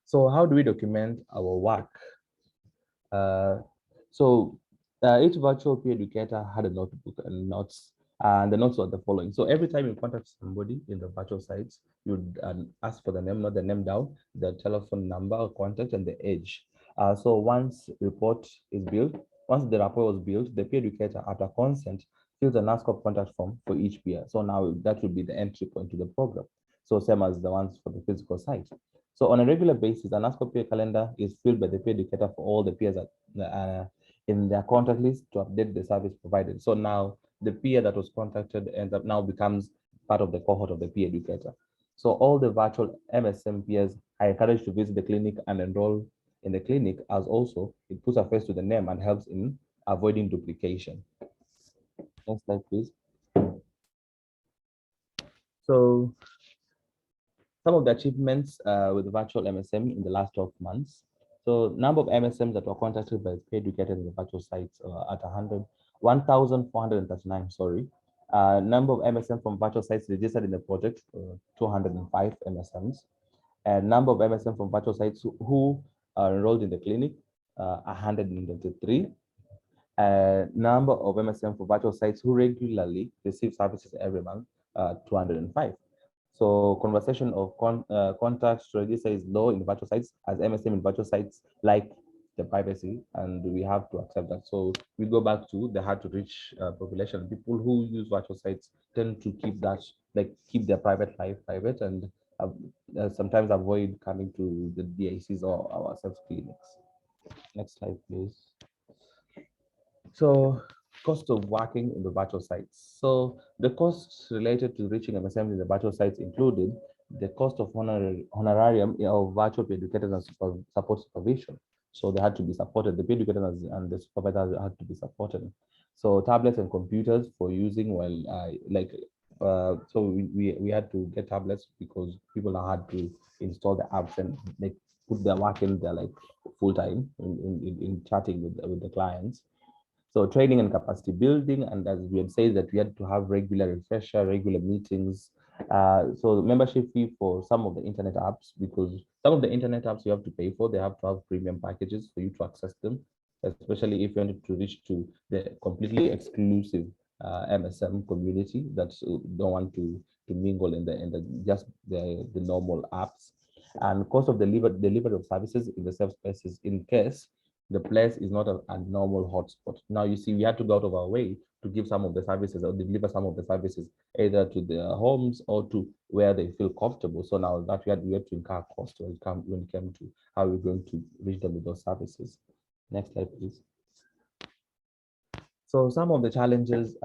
So how do we document our work? Each virtual peer educator had a notebook and notes, and the notes were the following. So every time you contact somebody in the virtual sites, you'd ask for the name, not the name down, the telephone number or contact, and the age. So once the rapport was built, the peer educator, after consent, fills a NASCOP contact form for each peer. So now that will be the entry point to the program. So same as the ones for the physical site. So on a regular basis, a NASCOP peer calendar is filled by the peer educator for all the peers in their contact list to update the service provided. So now the peer that was contacted ends up now becomes part of the cohort of the peer educator. So all the virtual MSM peers are encouraged to visit the clinic and enroll in the clinic, as also it puts a face to the name and helps in avoiding duplication. Next slide, please. So some of the achievements with virtual MSM in the last 12 months. So number of MSMs that were contacted by peer educators in the virtual sites at 1,439, sorry. Number of MSM from virtual sites registered in the project, 205 MSMs. And number of MSM from virtual sites who are enrolled in the clinic, 123. Number of MSM for virtual sites who regularly receive services every month, 205. So conversation of contacts to register is low in virtual sites, as MSM in virtual sites like the privacy, and we have to accept that. So we go back to the hard to reach population. People who use virtual sites tend to keep that, like keep their private life private, and sometimes avoid coming to the DICs or our self clinics. Next slide, please. So cost of working in the virtual sites. So the costs related to reaching MSM in the virtual sites included the cost of honorarium of virtual educators and support supervision. So they had to be supported. The educators and the supervisors had to be supported. So tablets and computers for using while so we had to get tablets because people had to install the apps and like put their work in there like full time in chatting with the clients. So training and capacity building, and as we have said that we had to have regular refresher, regular meetings. So membership fee for some of the internet apps, because some of the internet apps you have to pay for, they have to have premium packages for you to access them, especially if you wanted to reach to the completely exclusive MSM community that don't want to mingle in the just the normal apps. And cost of delivery of services in the self spaces in case the place is not a normal hotspot. Now you see, we had to go out of our way to give some of the services or deliver some of the services either to their homes or to where they feel comfortable. So now that we had to incur cost when it came to how we're going to reach them with those services. Next slide, please. So some of the challenges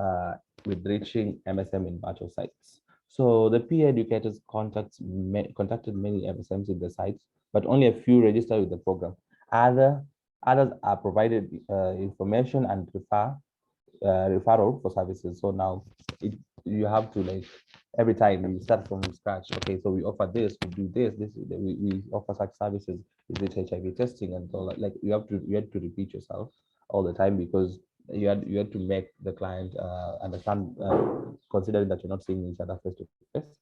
with reaching MSM in virtual sites. So the peer educators contacted many MSMs in the sites, but only a few registered with the program. Others are provided information and referral for services. So now you have to, like, every time you start from scratch. Okay, so we offer this, we do this, we offer such services. Is it HIV testing and all that? Like you have to repeat yourself all the time because you had to make the client understand, considering that you're not seeing each other face to face.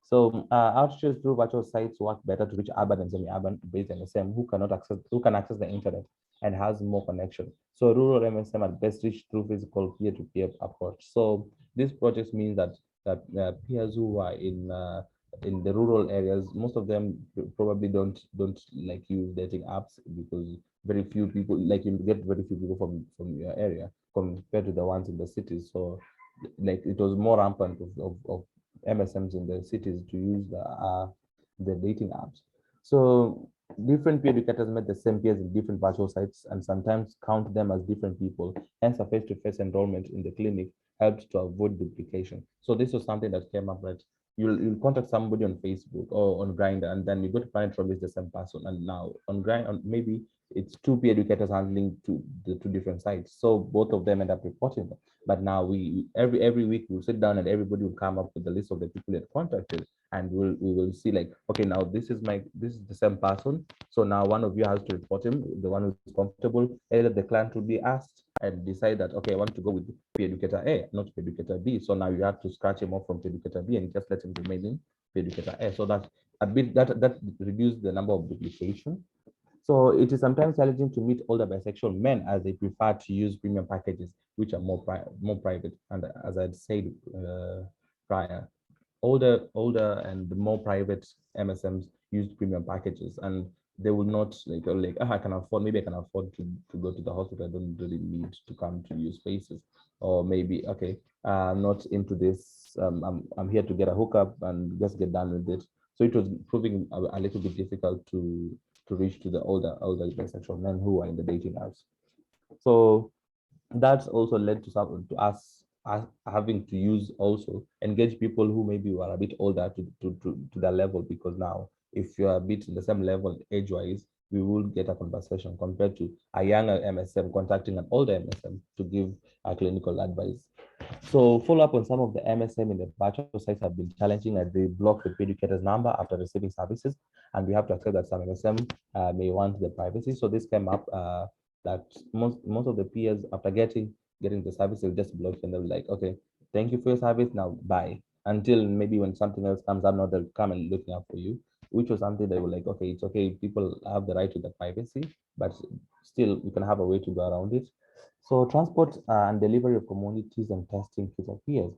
So outreach through virtual sites work better to reach urban and semi-urban based MSM who can access the internet and has more connection. So rural MSM are best reached through physical peer-to-peer approach. So these projects mean that peers who are in the rural areas, most of them probably don't like use dating apps because very few people, like you get very few people from your area compared to the ones in the cities. So like it was more rampant of MSMs in the cities to use the dating apps. So different peer educators met the same peers in different virtual sites and sometimes count them as different people. Hence, a face-to-face enrollment in the clinic helped to avoid duplication. So this was something that came up, that you'll contact somebody on Facebook or on Grindr, and then you go to find from the same person. And now on Grindr, maybe it's two peer educators handling the two different sites. So both of them end up reporting them. But now we every week we'll sit down and everybody will come up with the list of the people that contacted, and we will see, like, okay, now this is the same person. So now one of you has to report him, the one who's comfortable. Either the client will be asked and decide that, okay, I want to go with peer educator A, not peer educator B. So now you have to scratch him off from peer educator B and just let him remain in peer educator A. So that's a bit that reduces the number of duplication. So it is sometimes challenging to meet older bisexual men as they prefer to use premium packages, which are more private. And as I'd said prior, older and more private MSMs use premium packages, and they will not like I can afford, maybe I can afford to go to the hospital. I don't really need to come to use spaces, or maybe okay, I'm not into this. I'm here to get a hookup and just get done with it. So it was proving a little bit difficult to reach to the older bisexual men who are in the dating apps. So that's also led to us having to engage people who maybe were a bit older to their level, because now if you're a bit in the same level age-wise, we will get a conversation compared to a younger MSM contacting an older MSM to give a clinical advice. So follow up on some of the MSM in the virtual sites have been challenging, as they block the educator's number after receiving services. And we have to accept that some MSM may want the privacy. So this came up that most of the peers, after getting the service, will just block and they'll be like, okay, thank you for your service, now bye. Until maybe when something else comes up, now they'll come and looking up for you, which was something they were like, okay, it's okay, people have the right to the privacy, but still we can have a way to go around it. So transport and delivery of commodities and testing kits of peers.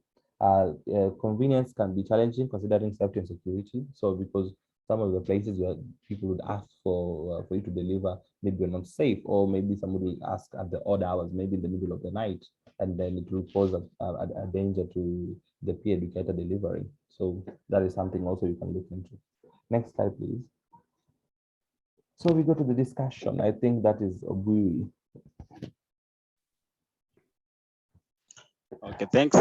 Convenience can be challenging considering safety and security. So because some of the places where people would ask for you to deliver, maybe you're not safe, or maybe somebody will ask at the odd hours, maybe in the middle of the night, and then it will pose a danger to the peer educator delivering. So that is something also you can look into. Next slide, please. So we go to the discussion. I think that is Obui. Okay, thanks.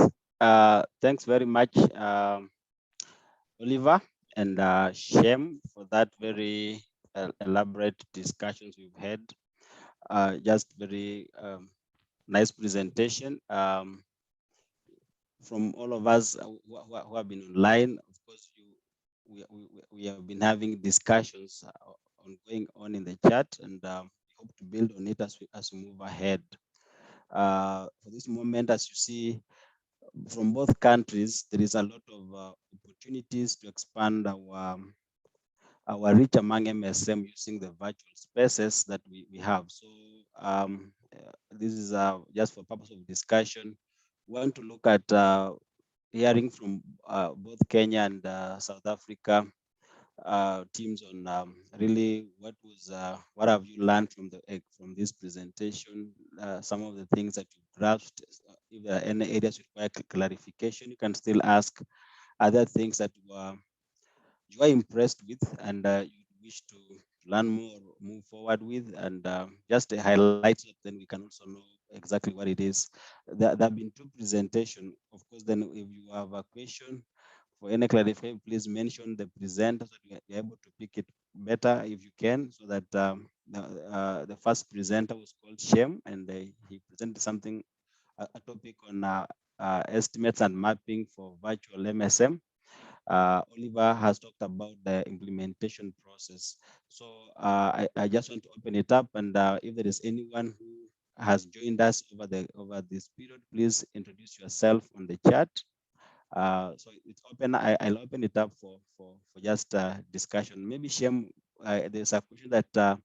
Thanks very much, Oliver and Shem, for that very elaborate discussions we've had. Just very nice presentation from all of us who have been online. Of course, we have been having discussions going on in the chat, and we hope to build on it as we move ahead. For this moment, as you see, from both countries, there is a lot of opportunities to expand our reach among MSM using the virtual spaces that we have. So this is just for purpose of discussion. We want to look at hearing from both Kenya and South Africa, teams on really what have you learned from this presentation, some of the things that you grasped. If there are any areas require clarification, you can still ask. Other things that you are impressed with and you wish to learn more, move forward with, and just highlight it, then we can also know exactly what it is. There have been 2 presentations. Of course, then if you have a question for any clarification, please mention the presenter so that you're able to pick it better if you can, so that the first presenter was called Shem, and he presented something, a topic on estimates and mapping for virtual MSM. Oliver has talked about the implementation process. So I just want to open it up, and if there is anyone who has joined us over this period, please introduce yourself on the chat. So it's open. I'll open it up for just discussion. Maybe Shem, there's a question that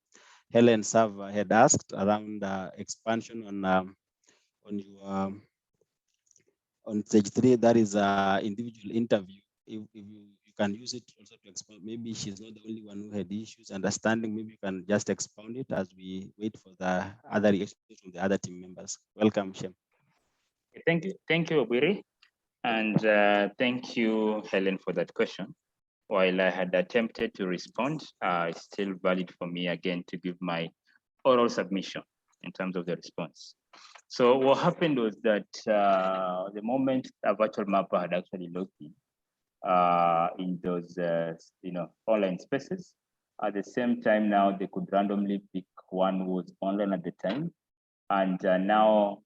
Helen Sava had asked around expansion on your on stage 3. That is individual interview. If you can use it also to expound. Maybe she's not the only one who had issues understanding. Maybe you can just expound it as we wait for the other reactions from the other team members. Welcome, Shem. Thank you, Obiri. And thank you, Helen, for that question. While I had attempted to respond, it's still valid for me again to give my oral submission in terms of the response. So what happened was that the moment a virtual mapper had actually logged in those online spaces, at the same time now they could randomly pick one who was online at the time, and now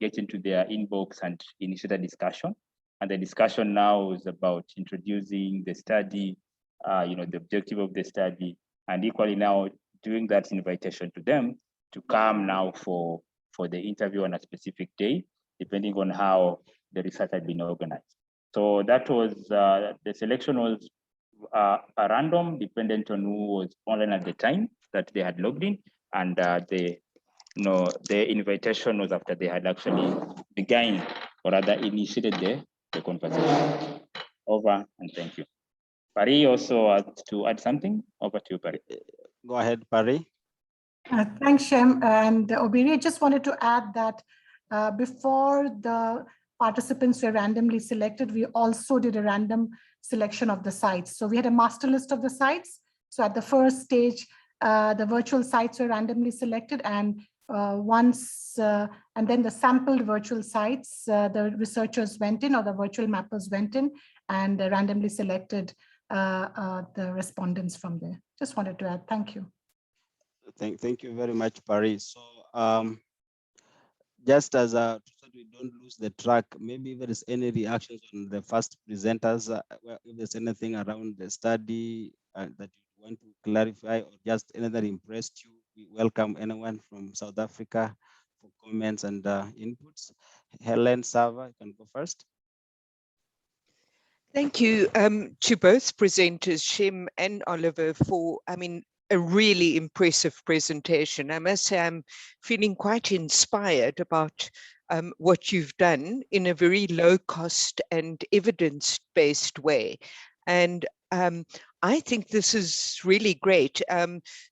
get into their inbox and initiate a discussion. And the discussion now is about introducing the study, the objective of the study, and equally now doing that invitation to them to come now for the interview on a specific day, depending on how the research had been organized. So that was, the selection was a random, dependent on who was online at the time that they had logged in, and the invitation was after they had actually begun, or rather initiated the conversation. Over, and thank you. Pari also had to add something. Over to you, Pari. Go ahead, Pari. Thanks, Shem. And Obiri, I just wanted to add that before the participants were randomly selected, we also did a random selection of the sites. So we had a master list of the sites. So at the first stage, the virtual sites were randomly selected, and and then the sampled virtual sites, the researchers went in, or the virtual mappers went in, and randomly selected the respondents from there. Just wanted to add. Thank you. Thank you very much, Pari. So just as so we don't lose the track, maybe if there is any reactions on the first presenters, if there's anything around the study that you want to clarify, or just anything that impressed you, we welcome anyone from South Africa for comments and inputs. Helen Sava, you can go first. Thank you to both presenters, Shem and Oliver, for, a really impressive presentation. I must say I'm feeling quite inspired about what you've done in a very low cost and evidence-based way. And I think this is really great.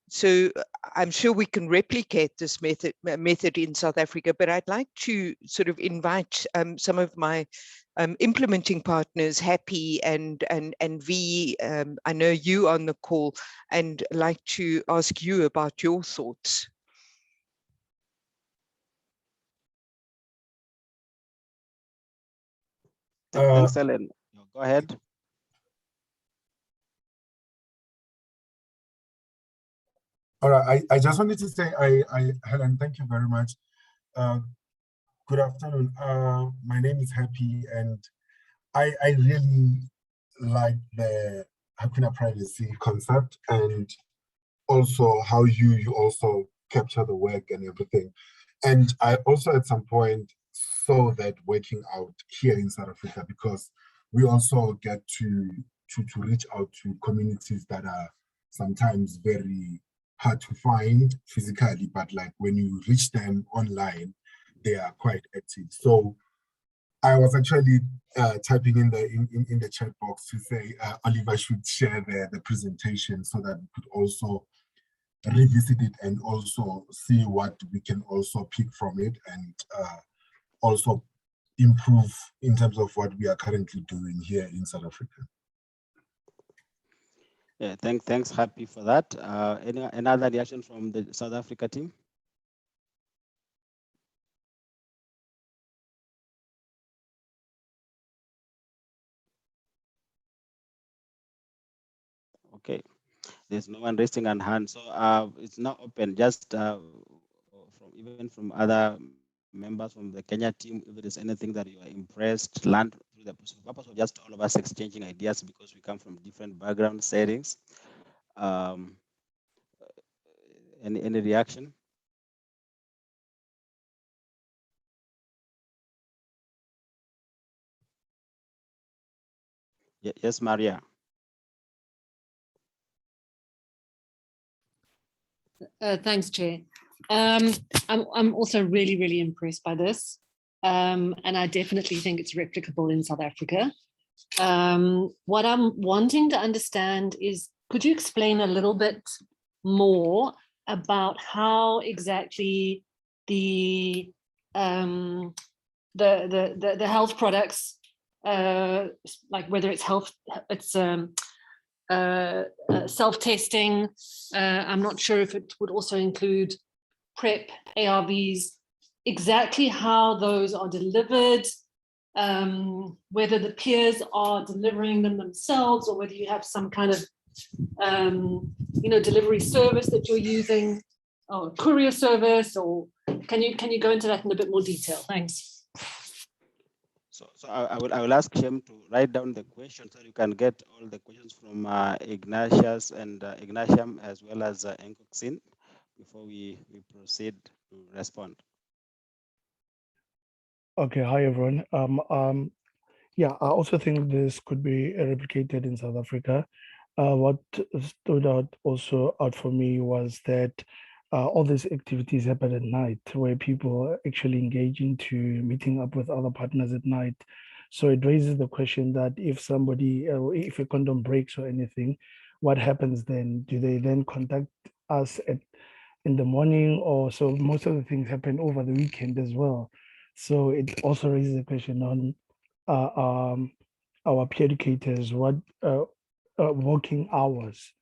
So I'm sure we can replicate this method in South Africa, but I'd like to sort of invite some of my implementing partners, HAPI and V. I know you on the call, and like to ask you about your thoughts. Thanks, Helen. Go ahead. All right, I just wanted to say, Helen, thank you very much. Good afternoon. My name is Happy, and I really like the Hakuna privacy concept, and also how you also capture the work and everything. And I also at some point saw that working out here in South Africa, because we also get to reach out to communities that are sometimes very hard to find physically, but like when you reach them online, they are quite active. So I was actually typing in the chat box to say Oliver should share the presentation so that we could also revisit it and also see what we can also pick from it and also improve in terms of what we are currently doing here in South Africa. Yeah, thanks, Happy, for that. Any other reaction from the South Africa team? Okay, there's no one raising a hand, so it's now open. Just even from other members from the Kenya team, if there is anything that you are impressed, learned through the purpose of just all of us exchanging ideas because we come from different background settings. Any reaction? Yes, Maria. Thanks, Chair. I'm also really, really impressed by this. And I definitely think it's replicable in South Africa. What I'm wanting to understand is, could you explain a little bit more about how exactly the health products, like whether it's self-testing. I'm not sure if it would also include PrEP, ARVs, exactly how those are delivered, whether the peers are delivering them themselves or whether you have some kind of delivery service that you're using, or courier service, or can you go into that in a bit more detail? Thanks. So I will ask Shem to write down the questions so you can get all the questions from Ignatius and Ignatium as well as Enkoxin before we proceed to respond. Okay, hi everyone. Yeah, I also think this could be replicated in South Africa. What stood out for me was that all these activities happen at night, where people are actually engaging to meeting up with other partners at night. So it raises the question that if if a condom breaks or anything, what happens then? Do they then contact us in the morning? Or so most of the things happen over the weekend as well. So it also raises a question on our peer educators, what working hours.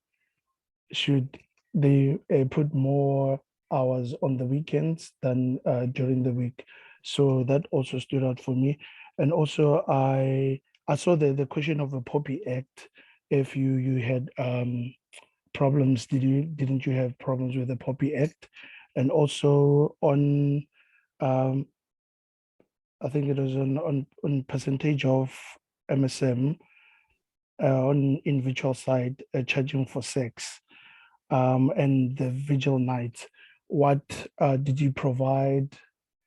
Should they put more hours on the weekends than during the week? So that also stood out for me. And also I saw the question of the POPI Act. If you had problems, didn't you have problems with the POPI Act? And also on I think it was on percentage of MSM on individual side charging for sex. And the vigil night, what did you provide?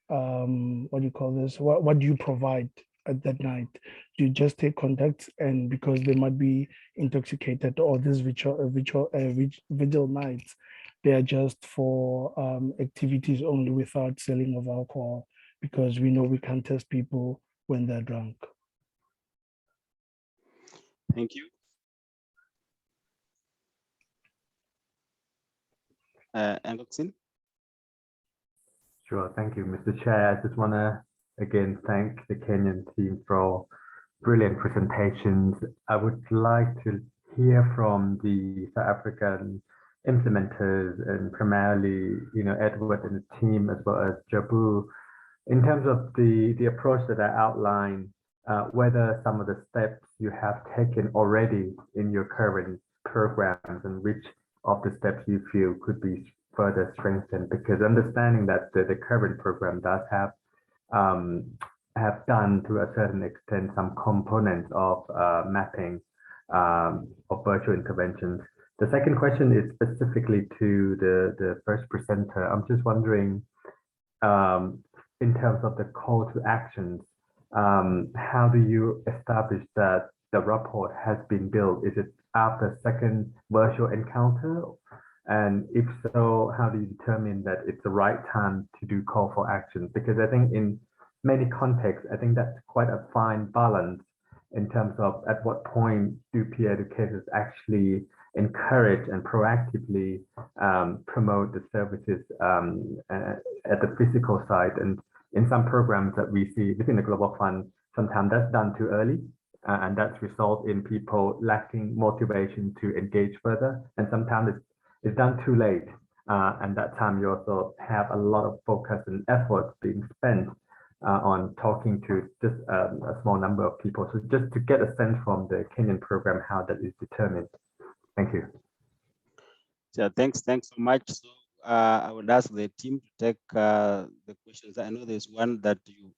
What do you call this? What do you provide at that night? Do you just take contacts, and because they might be intoxicated, or this vigil nights, they are just for activities only without selling of alcohol, because we know we can't test people when they're drunk. Thank you. Enkoxin? Sure, thank you, Mr. Chair. I just want to again thank the Kenyan team for brilliant presentations. I would like to hear from the South African implementers, and primarily, Edward and the team, as well as Jabu, in terms of the approach that I outlined, whether some of the steps you have taken already in your current programs and which of the steps you feel could be further strengthened, because understanding that the current program does have done to a certain extent some components of mapping of virtual interventions. The second question is specifically to the first presenter. I'm just wondering, in terms of the call to actions, how do you establish that the rapport has been built? Is it after second virtual encounter? And if so, how do you determine that it's the right time to do call for action? Because I think in many contexts, I think that's quite a fine balance in terms of at what point do peer educators actually encourage and proactively promote the services at the physical side. And in some programs that we see within the Global Fund, sometimes that's done too early, and that's result in people lacking motivation to engage further. And sometimes it's done too late. And that time you also have a lot of focus and effort being spent on talking to just a small number of people. So just to get a sense from the Kenyan program, how that is determined. Thank you. Yeah, thanks so much. So I would ask the team to take the questions. I know there's one that you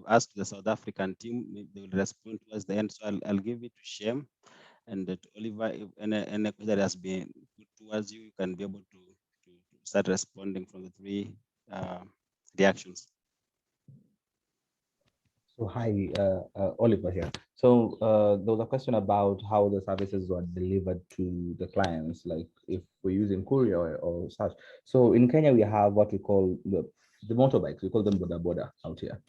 asked the South African team. They will respond towards the end. So I'll give it to Shem and to Oliver. If any question that has been put towards you, you can be able to start responding from the three reactions. So hi, Oliver here. So there was a question about how the services were delivered to the clients, like if we're using courier or such. So in Kenya, we have what we call the motorbikes. We call them boda boda out here.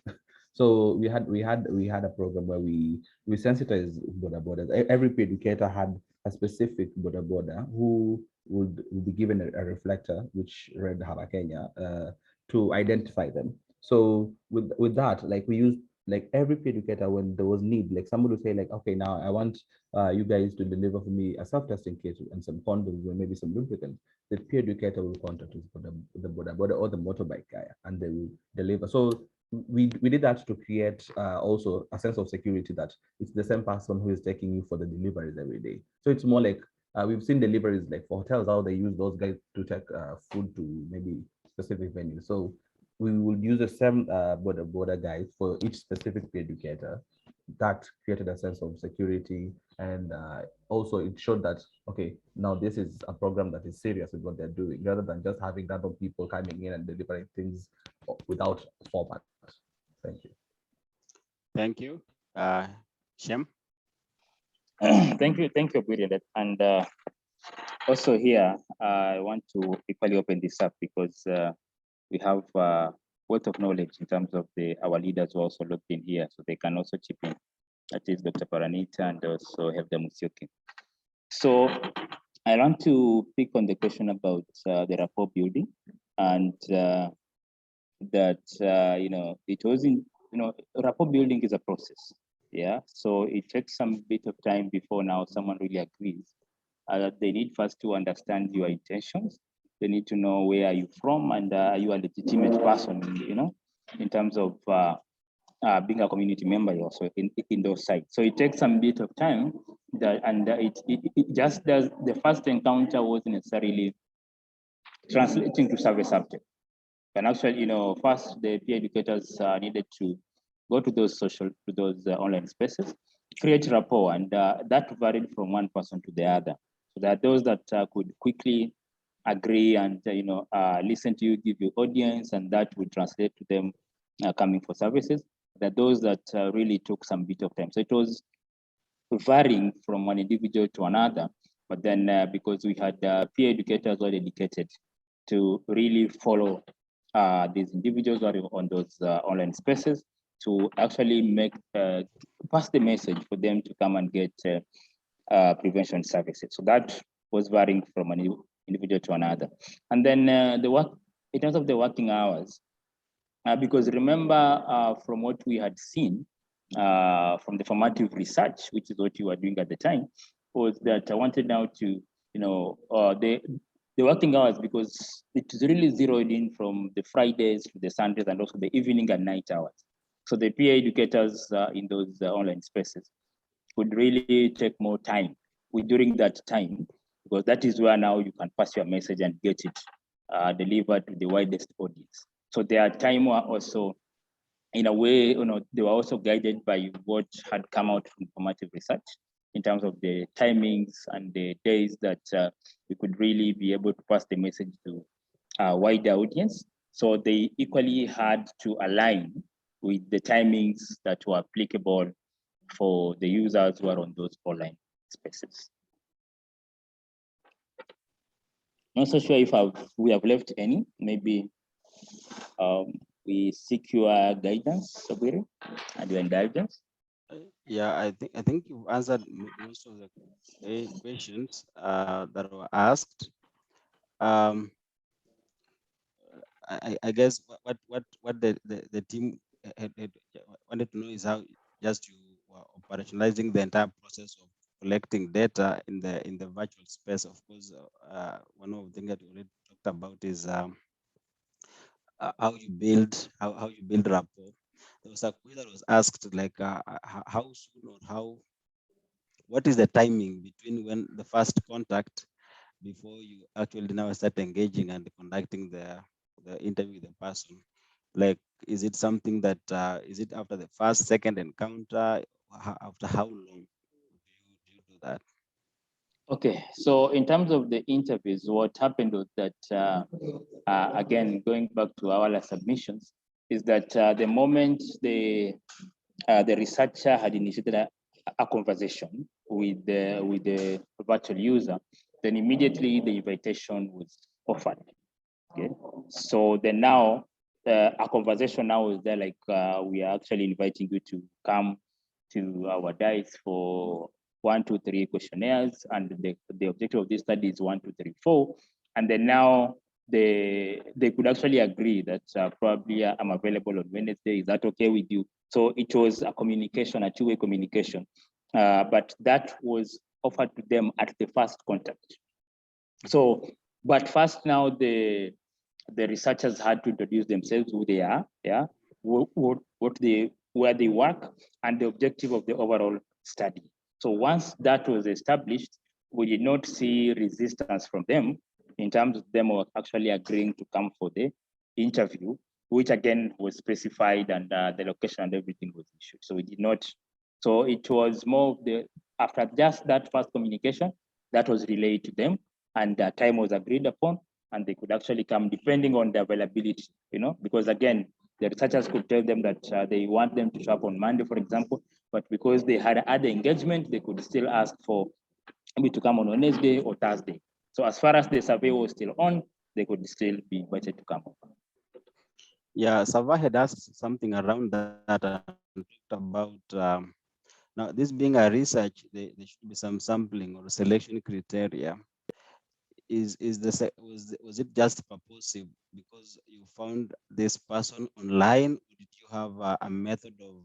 So we had a program where we sensitized boda bodas. Every educator had a specific boda boda who would be given a reflector which read HAPA Kenya to identify them. So with that, like we used, like every educator, when there was need, like somebody would say like, okay, now I want you guys to deliver for me a self-testing kit and some condoms or maybe some lubricants. The peer educator will contact us for the boda boda or the motorbike guy, and they will deliver. So we did that to create also a sense of security that it's the same person who is taking you for the deliveries every day. So it's more like we've seen deliveries like for hotels, how they use those guys to take food to maybe specific venues. So we will use the same border guys for each specific peer educator. That created a sense of security, and also it showed that, okay, now this is a program that is serious with what they're doing, rather than just having random people coming in and delivering things without format. Thank you. Thank you. Shem? Thank you, Brilliant. And also here, I want to equally open this up because we have wealth of knowledge in terms of our leaders who also looked in here, so they can also chip in. That is Dr. Paranita and also Helda Musyoki. So I want to pick on the question about the rapport building, and that it wasn't, rapport building is a process. Yeah, so it takes some bit of time before now someone really agrees. They need first to understand your intentions. They need to know where are you from, and are you a legitimate person, in terms of being a community member also in those sites. So it takes some bit of time, and it just does. The first encounter wasn't necessarily translating to survey subject. And actually, first the peer educators needed to go to those online spaces, create rapport, and that varied from one person to the other. So there are those that could quickly agree and listen to you, give you audience, and that would translate to them coming for services. There are those that really took some bit of time. So it was varying from one individual to another. But then because we had peer educators who are dedicated to really follow these individuals who are on those online spaces to actually pass the message for them to come and get prevention services. So that was varying from an individual to another. And then the work, in terms of the working hours, because remember from what we had seen from the formative research, which is what you were doing at the time, was that I wanted now to, the working hours, because it is really zeroed in from the Fridays to the Sundays and also the evening and night hours. So the peer educators in those online spaces would really take more time during that time, because that is where now you can pass your message and get it delivered to the widest audience. So their time were also, in a way, they were also guided by what had come out from formative research in terms of the timings and the days that we could really be able to pass the message to a wider audience. So they equally had to align with the timings that were applicable for the users who are on those online spaces. Not so sure if we have left any. Maybe we seek your guidance, Obiri, and your indulgence. Yeah, I think you've answered most of the questions that were asked. I guess what the team had wanted to know is how just you were operationalizing the entire process of collecting data in the virtual space. Of course, one of the things that we already talked about is how you build rapport. There was a question that was asked like how soon or what is the timing between when the first contact before you actually now start engaging and conducting the interview with the person? Like, is it something that is it after the first, second encounter? After how long do you do that? Okay, so in terms of the interviews, what happened was that, again, going back to our submissions, is that the moment the researcher had initiated a conversation with the virtual user, then immediately the invitation was offered. Okay, so then now a conversation now is there, like we are actually inviting you to come to our dice for 1, 2, 3 questionnaires, and the objective of this study is 1, 2, 3, 4, and then now they could actually agree that probably I'm available on Wednesday. Is that okay with you? So it was a communication, a two-way communication, but that was offered to them at the first contact. So, but first now the researchers had to introduce themselves, who they are, yeah, where they work, and the objective of the overall study. So once that was established, we did not see resistance from them in terms of them actually agreeing to come for the interview, which again was specified, and the location and everything was issued. So we did not. So it was more of the, after just that first communication, that was relayed to them, and time was agreed upon, and they could actually come depending on the availability, because again, the researchers could tell them that they want them to show up on Monday, for example, but because they had other engagement, they could still ask for maybe to come on Wednesday or Thursday. So as far as the survey was still on, they could still be invited to come. Yeah, Sava had asked something around that and talked about now this being a research, there should be some sampling or selection criteria. Was it just purposive because you found this person online, or did you have a method of,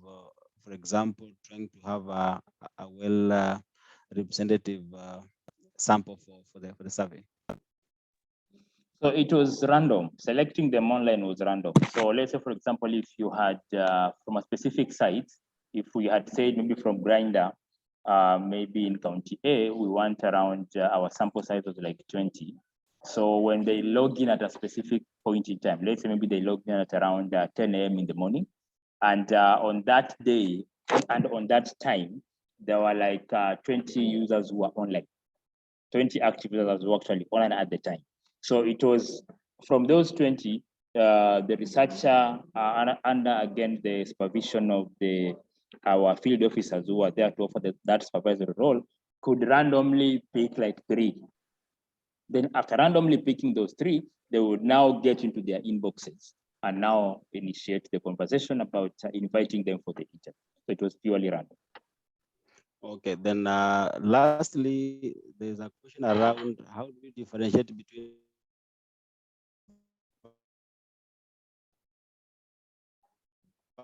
for example, trying to have a well representative sample for the survey? So it was random. Selecting them online was random. So let's say, for example, if you had from a specific site, if we had said maybe from Grindr, maybe in County A, we want around our sample size was like 20. So when they log in at a specific point in time, let's say maybe they logged in at around 10 a.m. in the morning, and on that day and on that time, there were like 20 users who were online, 20 active users who were actually online at the time. So it was from those 20, the researcher, under again the supervision of our field officers who are there to offer that supervisory role, could randomly pick like 3. Then after randomly picking those 3, they would now get into their inboxes and now initiate the conversation about inviting them for the interview. So it was purely random. Okay, then lastly, there's a question around how do you differentiate between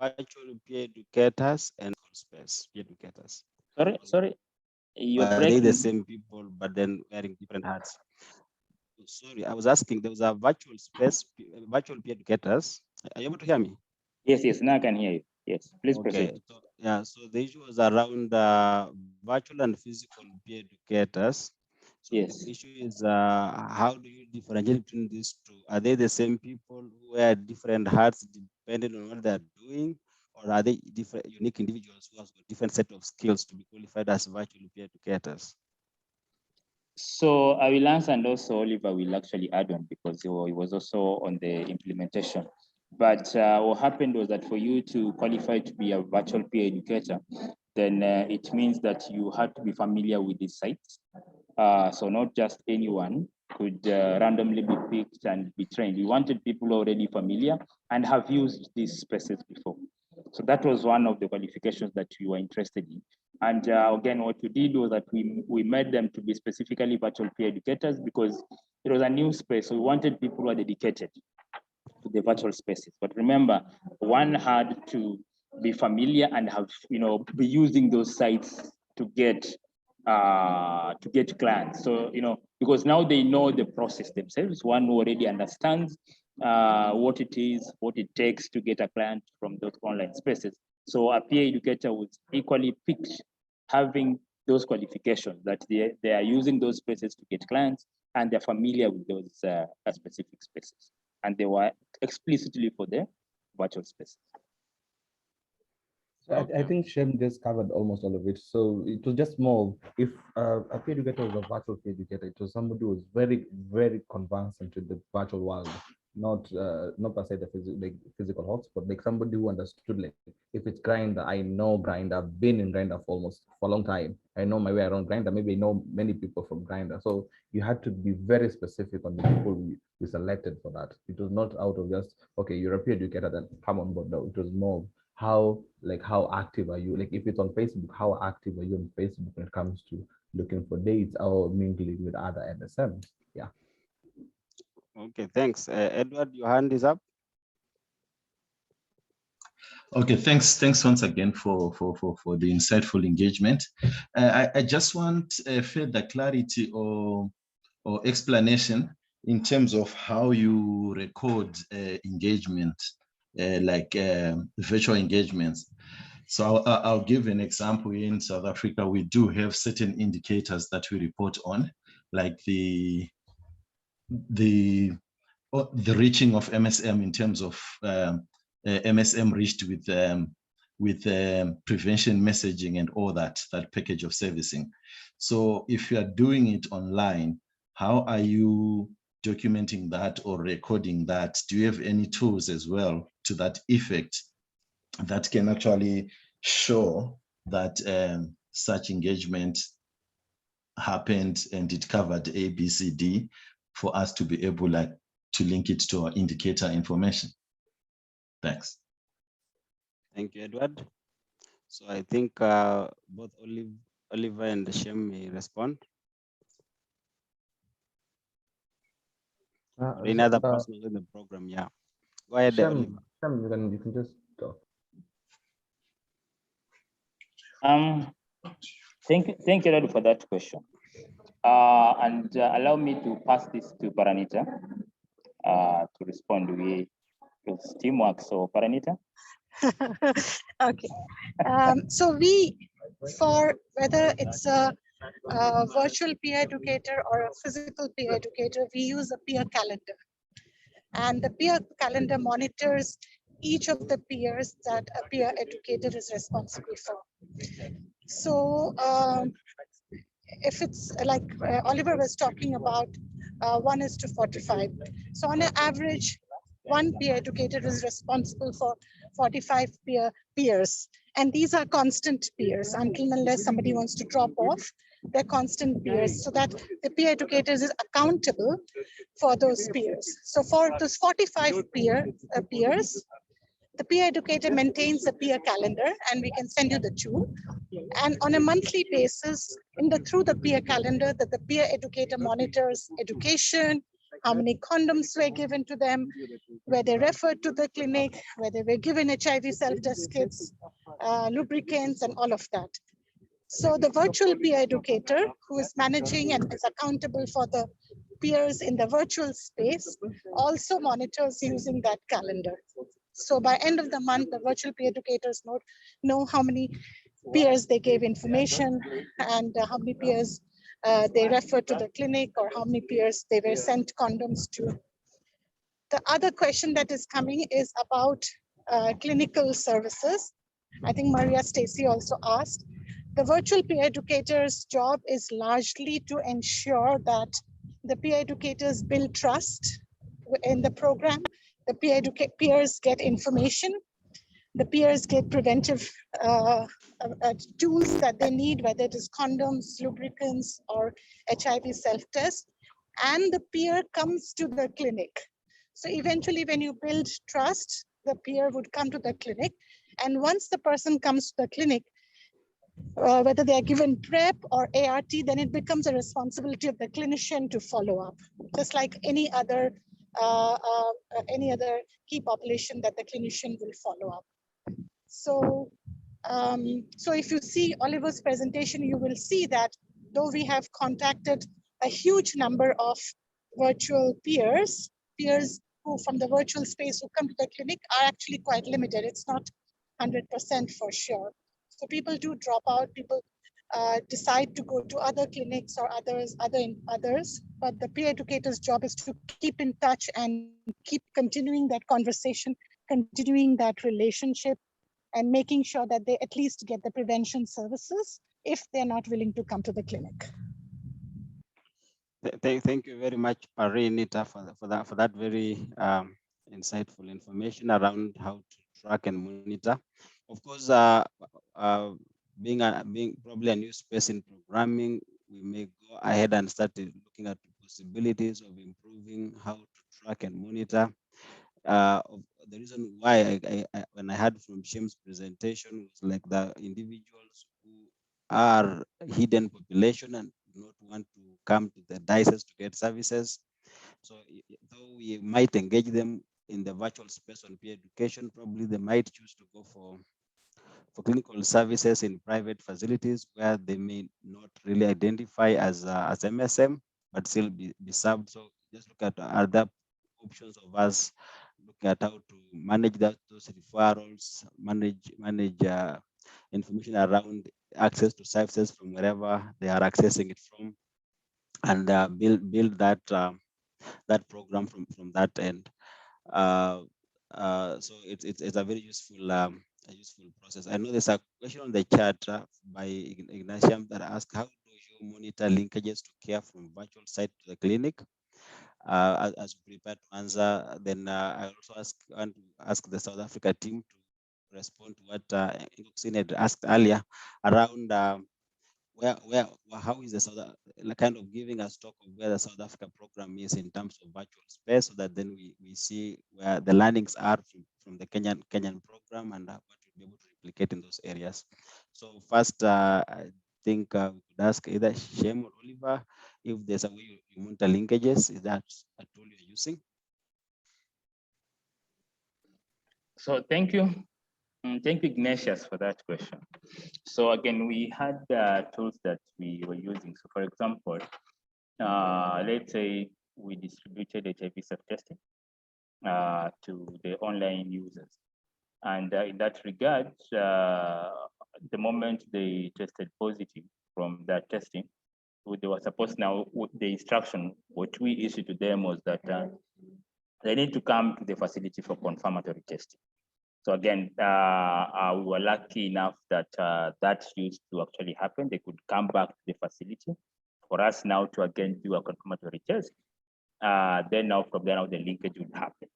virtual peer educators and space peer educators? Sorry, you're Are breaking. they the same people but then wearing different hats? Sorry, I was asking, there was a virtual space, virtual peer educators. Are you able to hear me? Yes, now I can hear you. Yes, please proceed. So, yeah, so the issue was around virtual and physical peer educators. So yes. the issue is how do you differentiate between these two? Are they the same people who wear different hats depending on what they're doing? Or are they different, unique individuals who have a different set of skills to be qualified as virtual peer educators? So I will answer, and also Oliver will actually add on because he was also on the implementation. But what happened was that for you to qualify to be a virtual peer educator, then it means that you had to be familiar with these sites. So not just anyone could randomly be picked and be trained. We wanted people already familiar and have used these spaces before. So that was one of the qualifications that we were interested in. And again, what we did was that we made them to be specifically virtual peer educators because it was a new space. So we wanted people who are dedicated to the virtual spaces. But remember, one had to be familiar and have, be using those sites to get clients. So, because now they know the process themselves, one who already understands what it is, what it takes to get a client from those online spaces. So a peer educator was equally picked, having those qualifications that they are using those spaces to get clients and they're familiar with those specific spaces. And they were explicitly for the virtual spaces. So I think Shem just covered almost all of it. So it was just more, if a peer educator was a virtual peer educator, it was somebody who was very, very conversant with the virtual world, not per se the physical hotspot, like somebody who understood, like if it's Grindr, I know Grindr, I've been in Grindr for a long time. I know my way around Grindr, maybe I know many people from Grindr. So you had to be very specific on the people we selected for that. It was not out of just, okay, you're a peer educator, then come on board. No, it was more how active are you? Like if it's on Facebook, how active are you on Facebook when it comes to looking for dates or mingling with other MSMs? Yeah. Okay, thanks. Edward, your hand is up. Okay, thanks once again for the insightful engagement. I just want further clarity or explanation in terms of how you record engagement, like virtual engagements. So I'll give an example. In South Africa, we do have certain indicators that we report on, like the reaching of MSM in terms of MSM reached with prevention messaging and all that package of servicing. So if you are doing it online, how are you documenting that or recording that? Do you have any tools as well to that effect that can actually show that such engagement happened and it covered A, B, C, D for us to be able to link it to our indicator information? Thanks. Thank you, Edward. So I think both Oliver and Shem may respond. Any other person in the program? Yeah. Go ahead, Oliver. Shem, you can just talk. Thank you, Radu, for that question. And allow me to pass this to Paranita to respond with teamwork. So Paranita. Okay. So for whether it's a virtual peer educator or a physical peer educator, we use a peer calendar. And the peer calendar monitors each of the peers that a peer educator is responsible for. So if it's like Oliver was talking about 1:45. So on an average, one peer educator is responsible for 45 peers. And these are constant peers until unless somebody wants to drop off. They're constant peers, so that the peer educators is accountable for those peers. So for those 45 peers, the peer educator maintains a peer calendar, and we can send you the tool. And on a monthly basis, through the peer calendar, that the peer educator monitors education, how many condoms were given to them, where they referred to the clinic, where they were given HIV self-test kits, lubricants, and all of that. So the virtual peer educator, who is managing and is accountable for the peers in the virtual space, also monitors using that calendar. So by end of the month, the virtual peer educators know how many peers they gave information and how many peers they referred to the clinic, or how many peers they were sent condoms to. The other question that is coming is about clinical services. I think Maria Stacy also asked. The virtual peer educator's job is largely to ensure that the peer educators build trust in the program. The peers get information. The peers get preventive tools that they need, whether it is condoms, lubricants, or HIV self-test. and the peer comes to the clinic. So eventually when you build trust, the peer would come to the clinic. And once the person comes to the clinic, whether they are given PrEP or ART, then it becomes a responsibility of the clinician to follow up, just like any other key population that the clinician will follow up. So, so if you see Oliver's presentation, you will see that though we have contacted a huge number of virtual peers who from the virtual space who come to the clinic are actually quite limited. It's not 100% for sure. So people do drop out, people decide to go to other clinics or others, but the peer educator's job is to keep in touch and keep continuing that conversation, continuing that relationship, and making sure that they at least get the prevention services if they're not willing to come to the clinic. Thank you very much, Parinita, for that very insightful information around how to track and monitor. Of course, being probably a new space in programming, we may go ahead and start looking at possibilities of improving how to track and monitor. The reason why when I heard from Shem's presentation was like the individuals who are hidden population and do not want to come to the diocese to get services. So though we might engage them in the virtual space on peer education, probably they might choose to go for clinical services in private facilities where they may not really identify as MSM, but still be served. So just look at other options of us looking at how to manage those referrals, manage information around access to services from wherever they are accessing it from, and build that that program from that end. So it's a very useful process. I know there's a question on the chat by Ignatius that asks, how do you monitor linkages to care from virtual site to the clinic? As we prepare to answer, then I also want to ask the South Africa team to respond to what Ngoxine had asked earlier around how is the kind of giving us talk of where the South Africa program is in terms of virtual space, so that then we see where the learnings are from the Kenyan program and what we'll be able to replicate in those areas. So first, I think we could ask either Shem or Oliver if there's a way you monitor linkages. Is that a tool you're using? So thank you. Thank you, Ignatius, for that question. So again, we had tools that we were using. So for example, let's say we distributed HIV self-testing to the online users. And in that regard, the moment they tested positive from that testing, they were supposed now, the instruction, what we issued to them was that they need to come to the facility for confirmatory testing. So again, we were lucky enough that that used to actually happen. They could come back to the facility for us now to again do a confirmatory test. Then now from there, now the linkage would happen.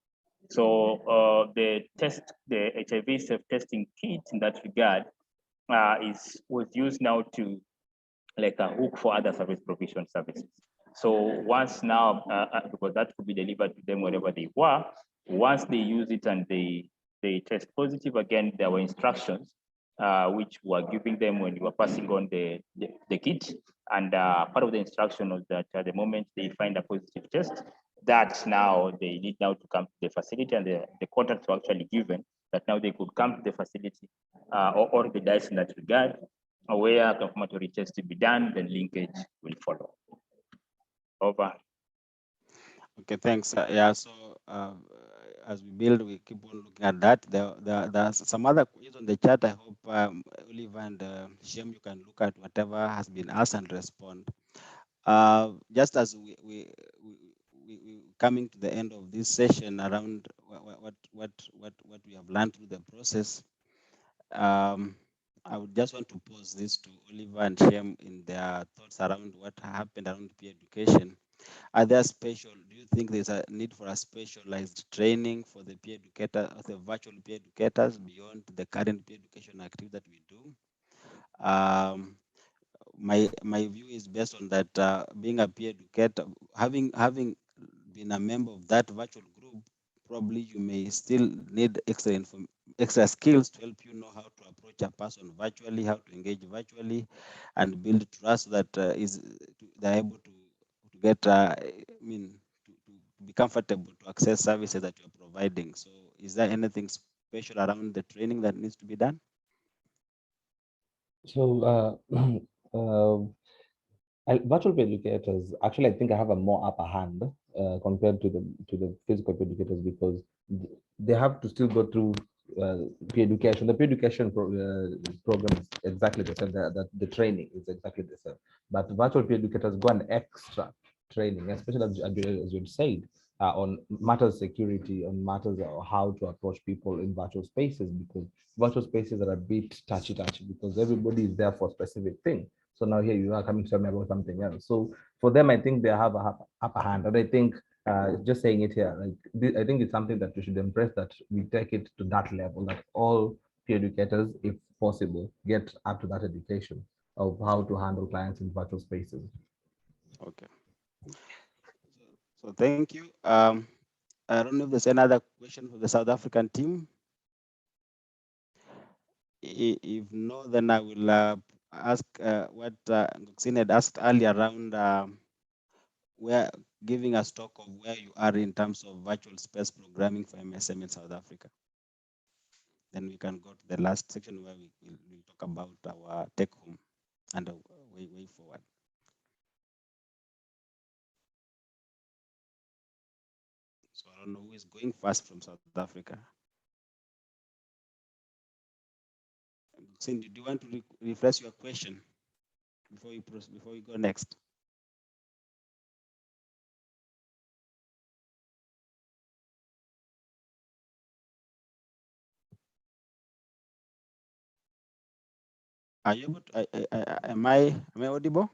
So the HIV self-testing kit in that regard was used now to like a hook for other service provision services. So once now, because that could be delivered to them wherever they were, once they use it and they test positive, again, there were instructions which were giving them when you were passing on the kit. And part of the instruction was that at the moment they find a positive test, that now they need now to come to the facility, and the contacts were actually given that now they could come to the facility or the dice in that regard, where confirmatory test to be done, then linkage will follow. Over. Okay, thanks. Yeah, so as we build, we keep on looking at that. There's some other questions on the chat. I hope Oliver and Shem, you can look at whatever has been asked and respond. Just as we coming to the end of this session around what we have learned through the process, I would just want to pose this to Oliver and Shem in their thoughts around what happened around peer education. Are there do you think there's a need for a specialized training for the peer educator, the virtual peer educators beyond the current peer education activity that we do? my view is based on that, being a peer educator, having been a member of that virtual group, probably you may still need extra skills to help you know how to approach a person virtually, how to engage virtually, and build trust that they're able to get, to be comfortable to access services that you're providing. So is there anything special around the training that needs to be done? So virtual educators, actually, I think I have a more upper hand compared to the physical educators, because they have to still go through peer education. The peer education program is exactly the same. The training is exactly the same. But virtual peer educators go an extra training, especially as you said, on matters security, on matters of how to approach people in virtual spaces, because virtual spaces are a bit touchy, because everybody is there for a specific thing. So now here you are coming to tell me about something else. So for them, I think they have a upper hand. And I think just saying it here, like, I think it's something that we should embrace, that we take it to that level, that all peer educators, if possible, get up to that education of how to handle clients in virtual spaces. Okay. So thank you. I don't know if there's another question for the South African team. If no, then I will ask what Ngoxine had asked earlier around where giving us talk of where you are in terms of virtual space programming for MSM in South Africa. Then we can go to the last section where we'll talk about our take home and the way forward. So I don't know who is going first from South Africa. Cindy, do you want to rephrase your question before we go next? Are you able to, am I audible?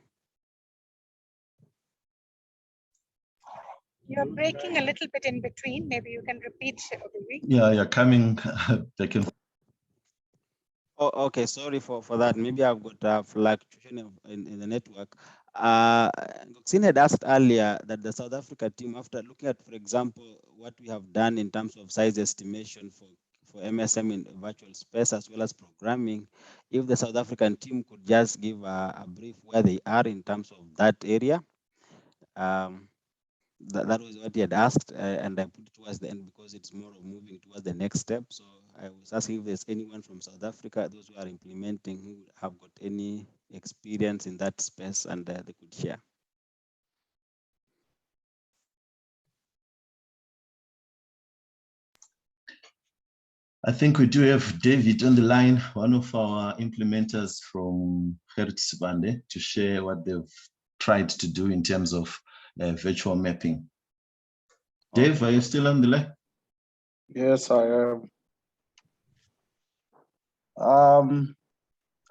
You're breaking a little bit in between. Maybe you can repeat. Yeah, you're coming back in. Oh, okay. Sorry for that. Maybe I've got a fluctuation in the network. Ngoxine had asked earlier that the South Africa team, after looking at, for example, what we have done in terms of size estimation for MSM in virtual space as well as programming, if the South African team could just give a brief where they are in terms of that area. That was what he had asked, and I put it towards the end because it's more of moving towards the next step. So I was asking if there's anyone from South Africa, those who are implementing, who have got any experience in that space, and they could share. I think we do have David on the line, one of our implementers from Hertz Bande, to share what they've tried to do in terms of virtual mapping. Dave, okay. Are you still on the line? Yes, I am.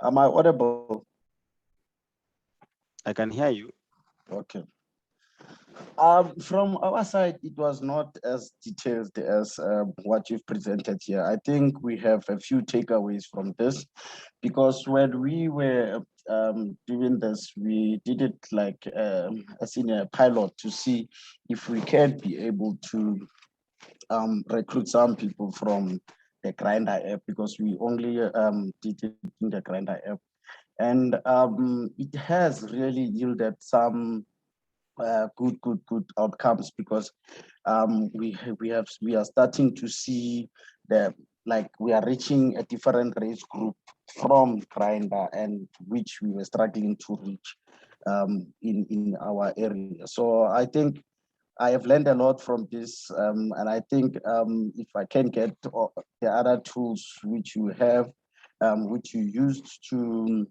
Am I audible? I can hear you. Okay. From our side, it was not as detailed as what you've presented here. I think we have a few takeaways from this, because when we were doing this, we did it like as in a pilot to see if we can be able to recruit some people from the Grinder app, because we only did it in the Grinder app. And it has really yielded some good outcomes, because we are starting to see we are reaching a different race group from Grinder, and which we were struggling to reach in our area. So I think I have learned a lot from this, and I think if I can get the other tools which you have, which you used to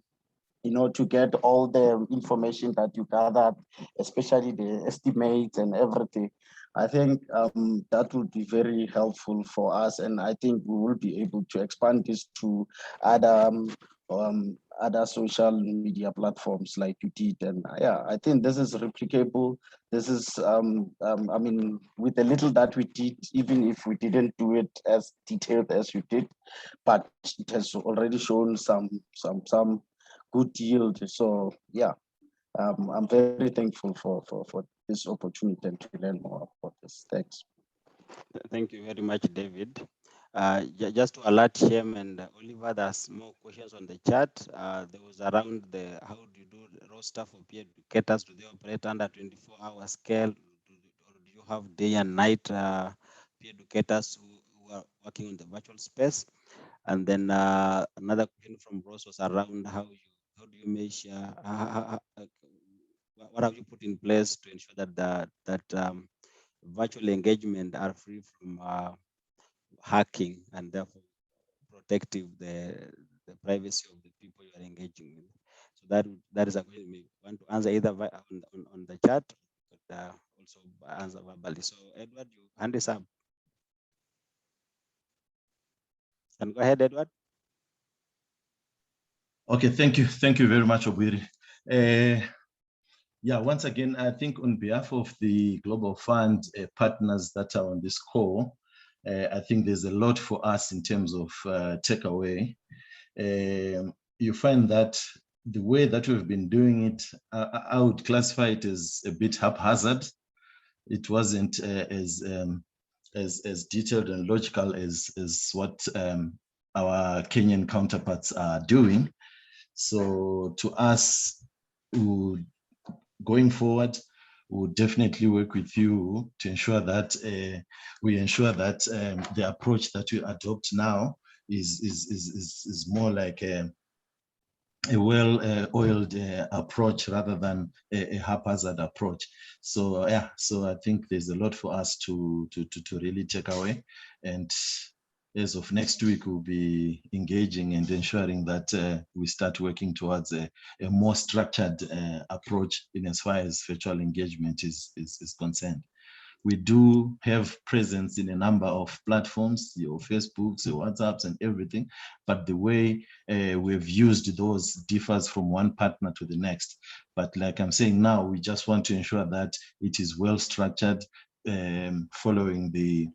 to get all the information that you gathered, especially the estimates and everything. I think that would be very helpful for us, and I think we will be able to expand this to other social media platforms like you did. And yeah, I think this is replicable. This is, I mean, with the little that we did, even if we didn't do it as detailed as you did, but it has already shown some good yield. So yeah, I'm very thankful for this opportunity and to learn more about this. Thanks. Thank you very much, David. Just to alert Shem and Oliver, there's more questions on the chat. There was around the how do you do the roster for peer educators? Do they operate under 24-hour scale? Or do you have day and night peer educators who are working on the virtual space? And then another question from Ross was around how do you measure what have you put in place to ensure that virtual engagement are free from hacking and therefore protective the privacy of the people you are engaging with. So that is a question you may want to answer either on the chat, but also answer verbally. So Edward, you hand this up. And go ahead, Edward. Okay, thank you very much, Obiri. Yeah, once again, I think on behalf of the Global Fund partners that are on this call, I think there's a lot for us in terms of takeaway. You find that the way that we've been doing it, I would classify it as a bit haphazard. It wasn't as detailed and logical as what our Kenyan counterparts are doing. So to us, going forward, we'll definitely work with you to ensure that the approach that we adopt now is more like a well-oiled approach rather than a haphazard approach. So yeah, so I think there's a lot for us to really take away, and as of next week, we'll be engaging and ensuring that we start working towards a more structured approach in as far as virtual engagement is concerned. We do have presence in a number of platforms, your Facebooks, your WhatsApps and everything, but the way we've used those differs from one partner to the next. But like I'm saying now, we just want to ensure that it is well structured, following the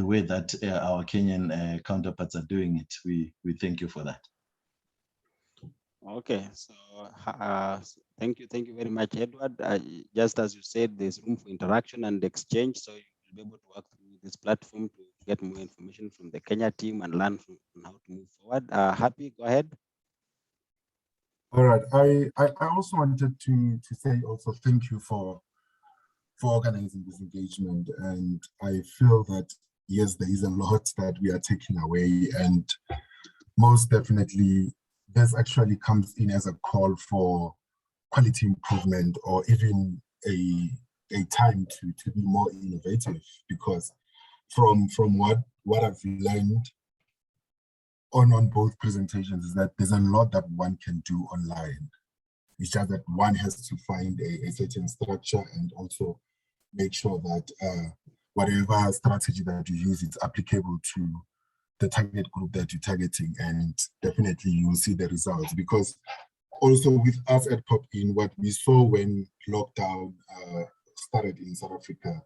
way that our Kenyan counterparts are doing it. We thank you for that. Okay, so thank you very much, Edward. Just as you said, there's room for interaction and exchange, so you'll be able to work through this platform to get more information from the Kenya team and learn from how to move forward. Happy, go ahead. All right, I also wanted to say also thank you for organizing this engagement, and I feel that yes, there is a lot that we are taking away, and most definitely this actually comes in as a call for quality improvement, or even a time to be more innovative, because from what I've learned on both presentations is that there's a lot that one can do online. It's just that one has to find a certain structure and also make sure that whatever strategy that you use is applicable to the target group that you're targeting, and definitely you will see the results. Because also with us at Pop-In, what we saw when lockdown started in South Africa,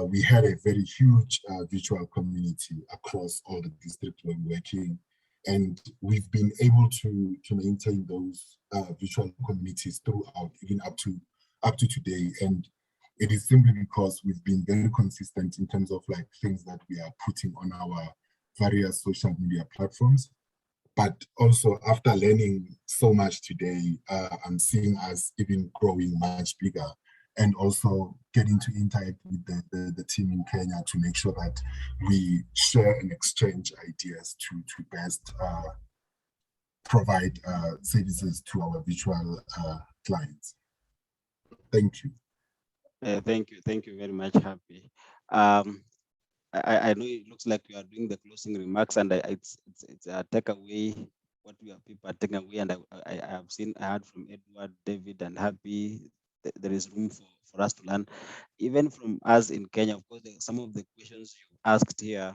we had a very huge virtual community across all the districts we're working, and we've been able to maintain those virtual communities throughout, even up to today. And it is simply because we've been very consistent in terms of like things that we are putting on our various social media platforms. But also after learning so much today, I'm seeing us even growing much bigger, and also getting to interact with the team in Kenya to make sure that we share and exchange ideas to best provide services to our virtual clients. Thank you. Thank you very much, Happy. I know it looks like you are doing the closing remarks, and it's a takeaway, what we are people are taking away, and I heard from Edward, David, and Happy. There is room for us to learn, even from us in Kenya. Of course, some of the questions you asked here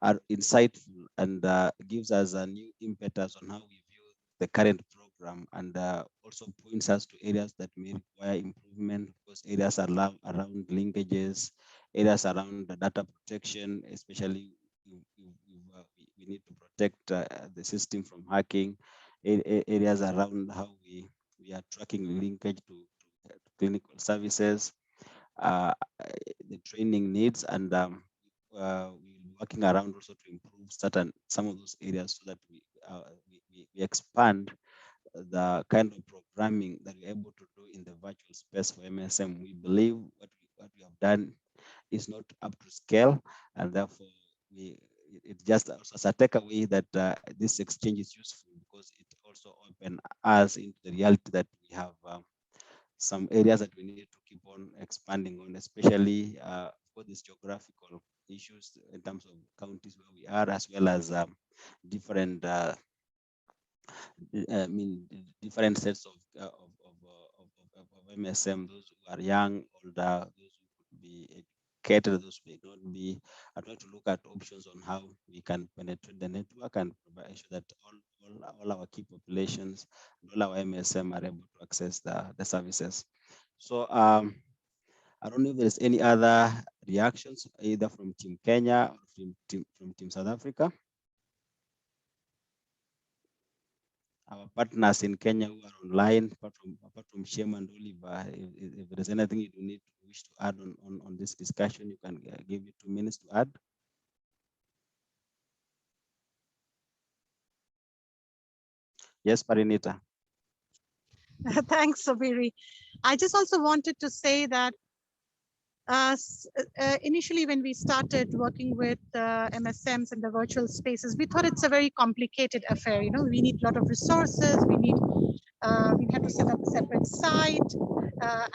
are insightful and gives us a new impetus on how we view the current program, and also points us to areas that may require improvement. Of course, areas around linkages, areas around the data protection, especially we need to protect the system from hacking, areas around how we are tracking linkage to clinical services, the training needs, and we're working around also to improve some of those areas so that we expand the kind of programming that we're able to do in the virtual space for MSM. We believe what we have done is not up to scale, and therefore it just as a takeaway that this exchange is useful because it also opens us into the reality that we have some areas that we need to keep on expanding on, especially for these geographical issues in terms of counties where we are, as well as different different sets of MSM, those who are young, older, those who could be educated, those who may not be. I try to look at options on how we can penetrate the network and provide sure that all our key populations, all our MSM are able to access the services. So I don't know if there's any other reactions, either from Team Kenya or from Team South Africa. Our partners in Kenya who are online, apart from Shem and Oliver, if there's anything you wish to add on this discussion, you can give you 2 minutes to add. Yes, Parinita. Thanks, Obiri. I just also wanted to say that initially when we started working with MSMs in the virtual spaces, we thought it's a very complicated affair. You know, we need a lot of resources. We had to set up a separate site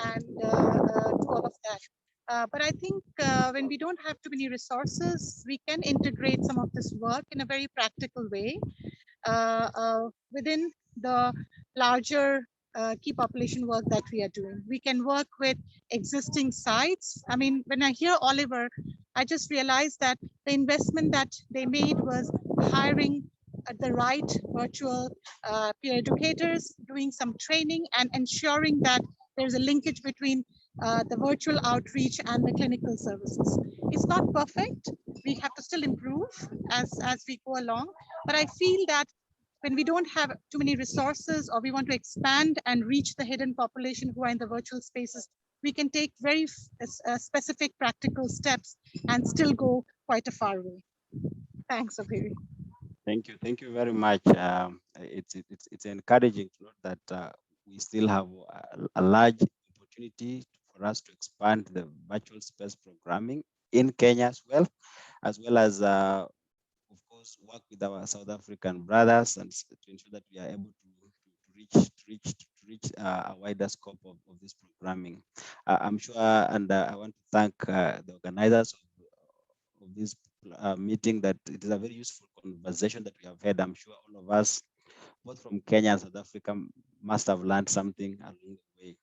and do all of that. But I think when we don't have too many resources, we can integrate some of this work in a very practical way within the larger key population work that we are doing. We can work with existing sites. I mean, when I hear Oliver, I just realized that the investment that they made was hiring the right virtual peer educators, doing some training and ensuring that there's a linkage between the virtual outreach and the clinical services. It's not perfect. We have to still improve as we go along. But I feel that when we don't have too many resources or we want to expand and reach the hidden population who are in the virtual spaces, we can take very specific practical steps and still go quite a far way. Thanks, Obiri. Thank you very much. It's encouraging to note that we still have a large opportunity for us to expand the virtual space programming in Kenya as well as of course work with our South African brothers and to ensure that we are able to reach a wider scope of this programming. I'm sure, and I want to thank the organizers of this meeting, that it is a very useful conversation that we have had. I'm sure all of us, both from Kenya and South Africa, must have learned something along the way.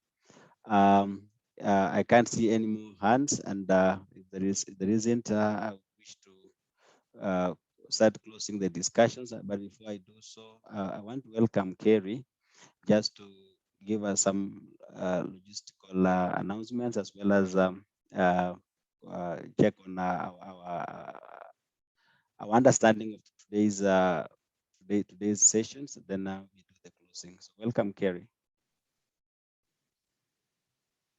I can't see any more hands, and if there isn't, I wish to start closing the discussions. But before I do so, I want to welcome Kerry just to give us some logistical announcements as well as check on our understanding of today's sessions. Then we do the closing. So welcome, Kerry.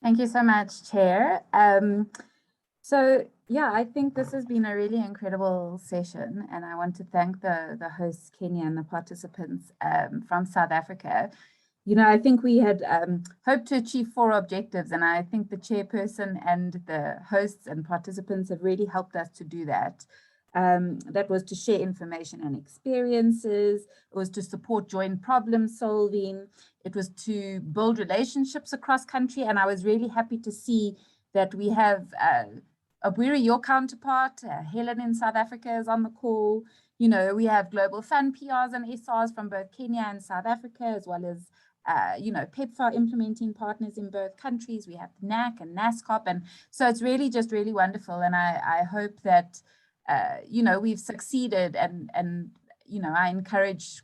Thank you so much, Chair. So yeah, I think this has been a really incredible session, and I want to thank the hosts, Kenya, and the participants from South Africa. You know, I think we had hoped to achieve 4 objectives, and I think the chairperson and the hosts and participants have really helped us to do that. That was to share information and experiences. It was to support joint problem solving. It was to build relationships across country. And I was really happy to see that we have Obiri, your counterpart, Helen in South Africa is on the call. You know, we have Global Fund PRs and SRs from both Kenya and South Africa, as well as you know, PEPFAR implementing partners in both countries. We have NAC and NASCOP. And so it's really just really wonderful. And I hope that, you know, we've succeeded and, you know, I encourage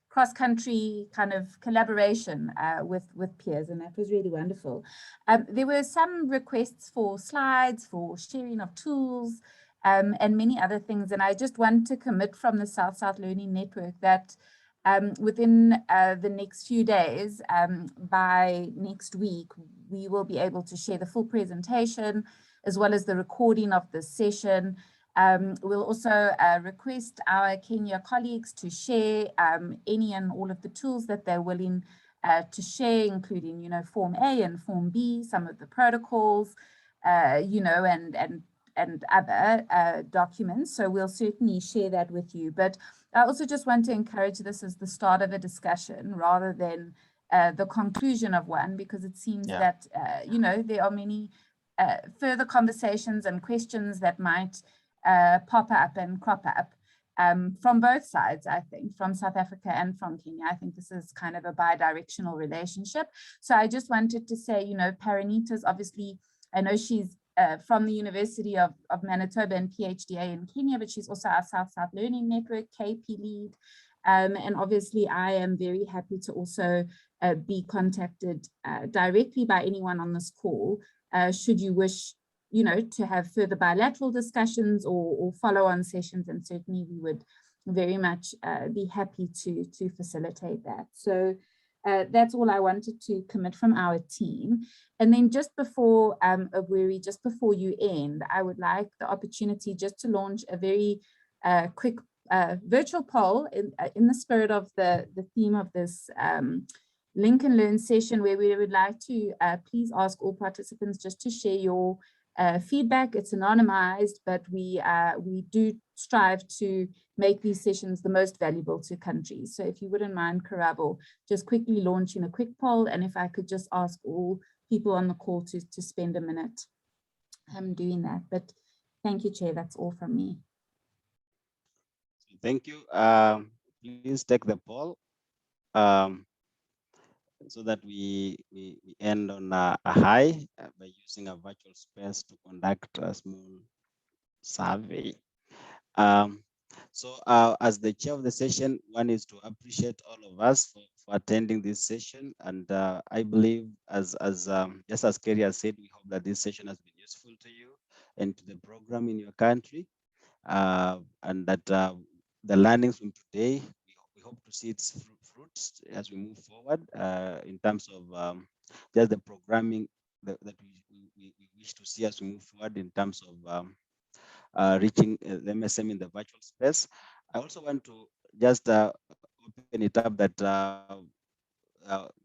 cross-country kind of collaboration with peers, and that was really wonderful. There were some requests for slides, for sharing of tools, and many other things. And I just want to commit from the South-South Learning Network that within the next few days, by next week, we will be able to share the full presentation as well as the recording of this session. We'll also request our Kenya colleagues to share any and all of the tools that they're willing to share, including, you know, Form A and Form B, some of the protocols, you know, and other documents. So we'll certainly share that with you. But I also just want to encourage this as the start of a discussion rather than the conclusion of one, because it seems that, you know, there are many further conversations and questions that might pop up and crop up from both sides, I think, from South Africa and from Kenya. I think this is kind of a bi-directional relationship. So I just wanted to say, you know, Paranita's obviously, I know she's from the University of Manitoba and PhDA in Kenya, but she's also our South-South Learning Network, KP lead. And obviously I am very happy to also be contacted directly by anyone on this call, should you wish, you know, to have further bilateral discussions or follow-on sessions, and certainly we would very much be happy to facilitate that. So that's all I wanted to commit from our team. And then just before Obweri, just before you end, I would like the opportunity just to launch a very quick virtual poll in the spirit of the theme of this Link and Learn session, where we would like to please ask all participants just to share your feedback. It's anonymized, but we do strive to make these sessions the most valuable to countries. So if you wouldn't mind, Karabo, just quickly launching a quick poll, and if I could just ask all people on the call to spend a minute doing that. But thank you, Chair, that's all from me. Thank you. Please take the poll so that we end on a high by using a virtual space to conduct a small survey. So as the chair of the session, one is to appreciate all of us for attending this session. And I believe, just as Kerry has said, we hope that this session has been useful to you and to the program in your country. And that the learnings from today, we hope to see its fruits as we move forward in terms of just the programming that we wish to see as we move forward in terms of reaching the MSM in the virtual space. I also want to just open it up that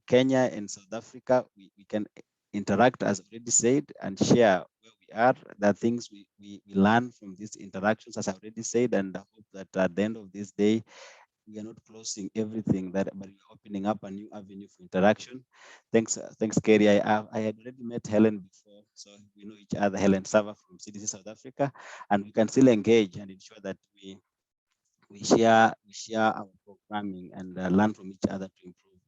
Kenya and South Africa, we can interact, as already said, and share where we are, the things we learn from these interactions, as I already said, and I hope that at the end of this day, we are not closing everything, but we're opening up a new avenue for interaction. Thanks, Kerry. I had already met Helen before, so we know each other. Helen Sava from CDC South Africa, and we can still engage and ensure that we share our programming and learn from each other to improve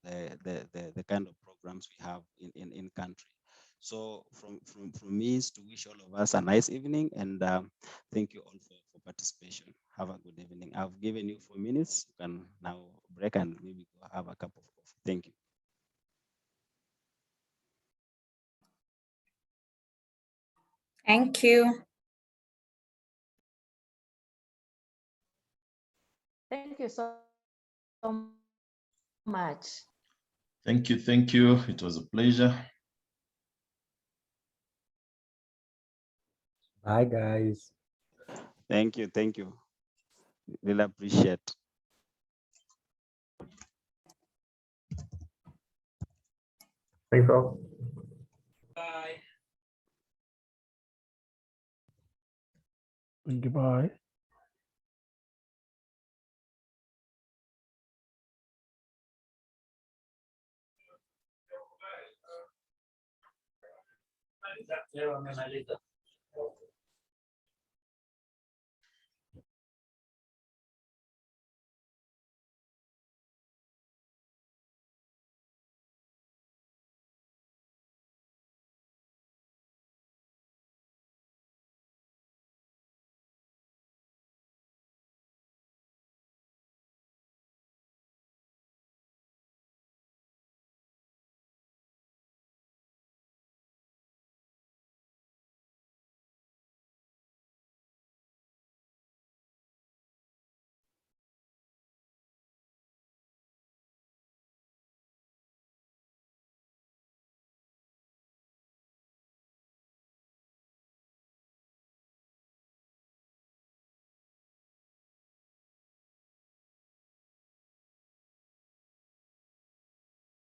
the kind of programs we have in country. So from me is to wish all of us a nice evening, and thank you all for participation. Have a good evening. I've given you 4 minutes. You can now break and maybe go have a cup of coffee. Thank you. Thank you. Thank you so much. Thank you. Thank you. It was a pleasure. Bye, guys. Thank you. Thank you. Really appreciate. Thanks all. Bye. Goodbye.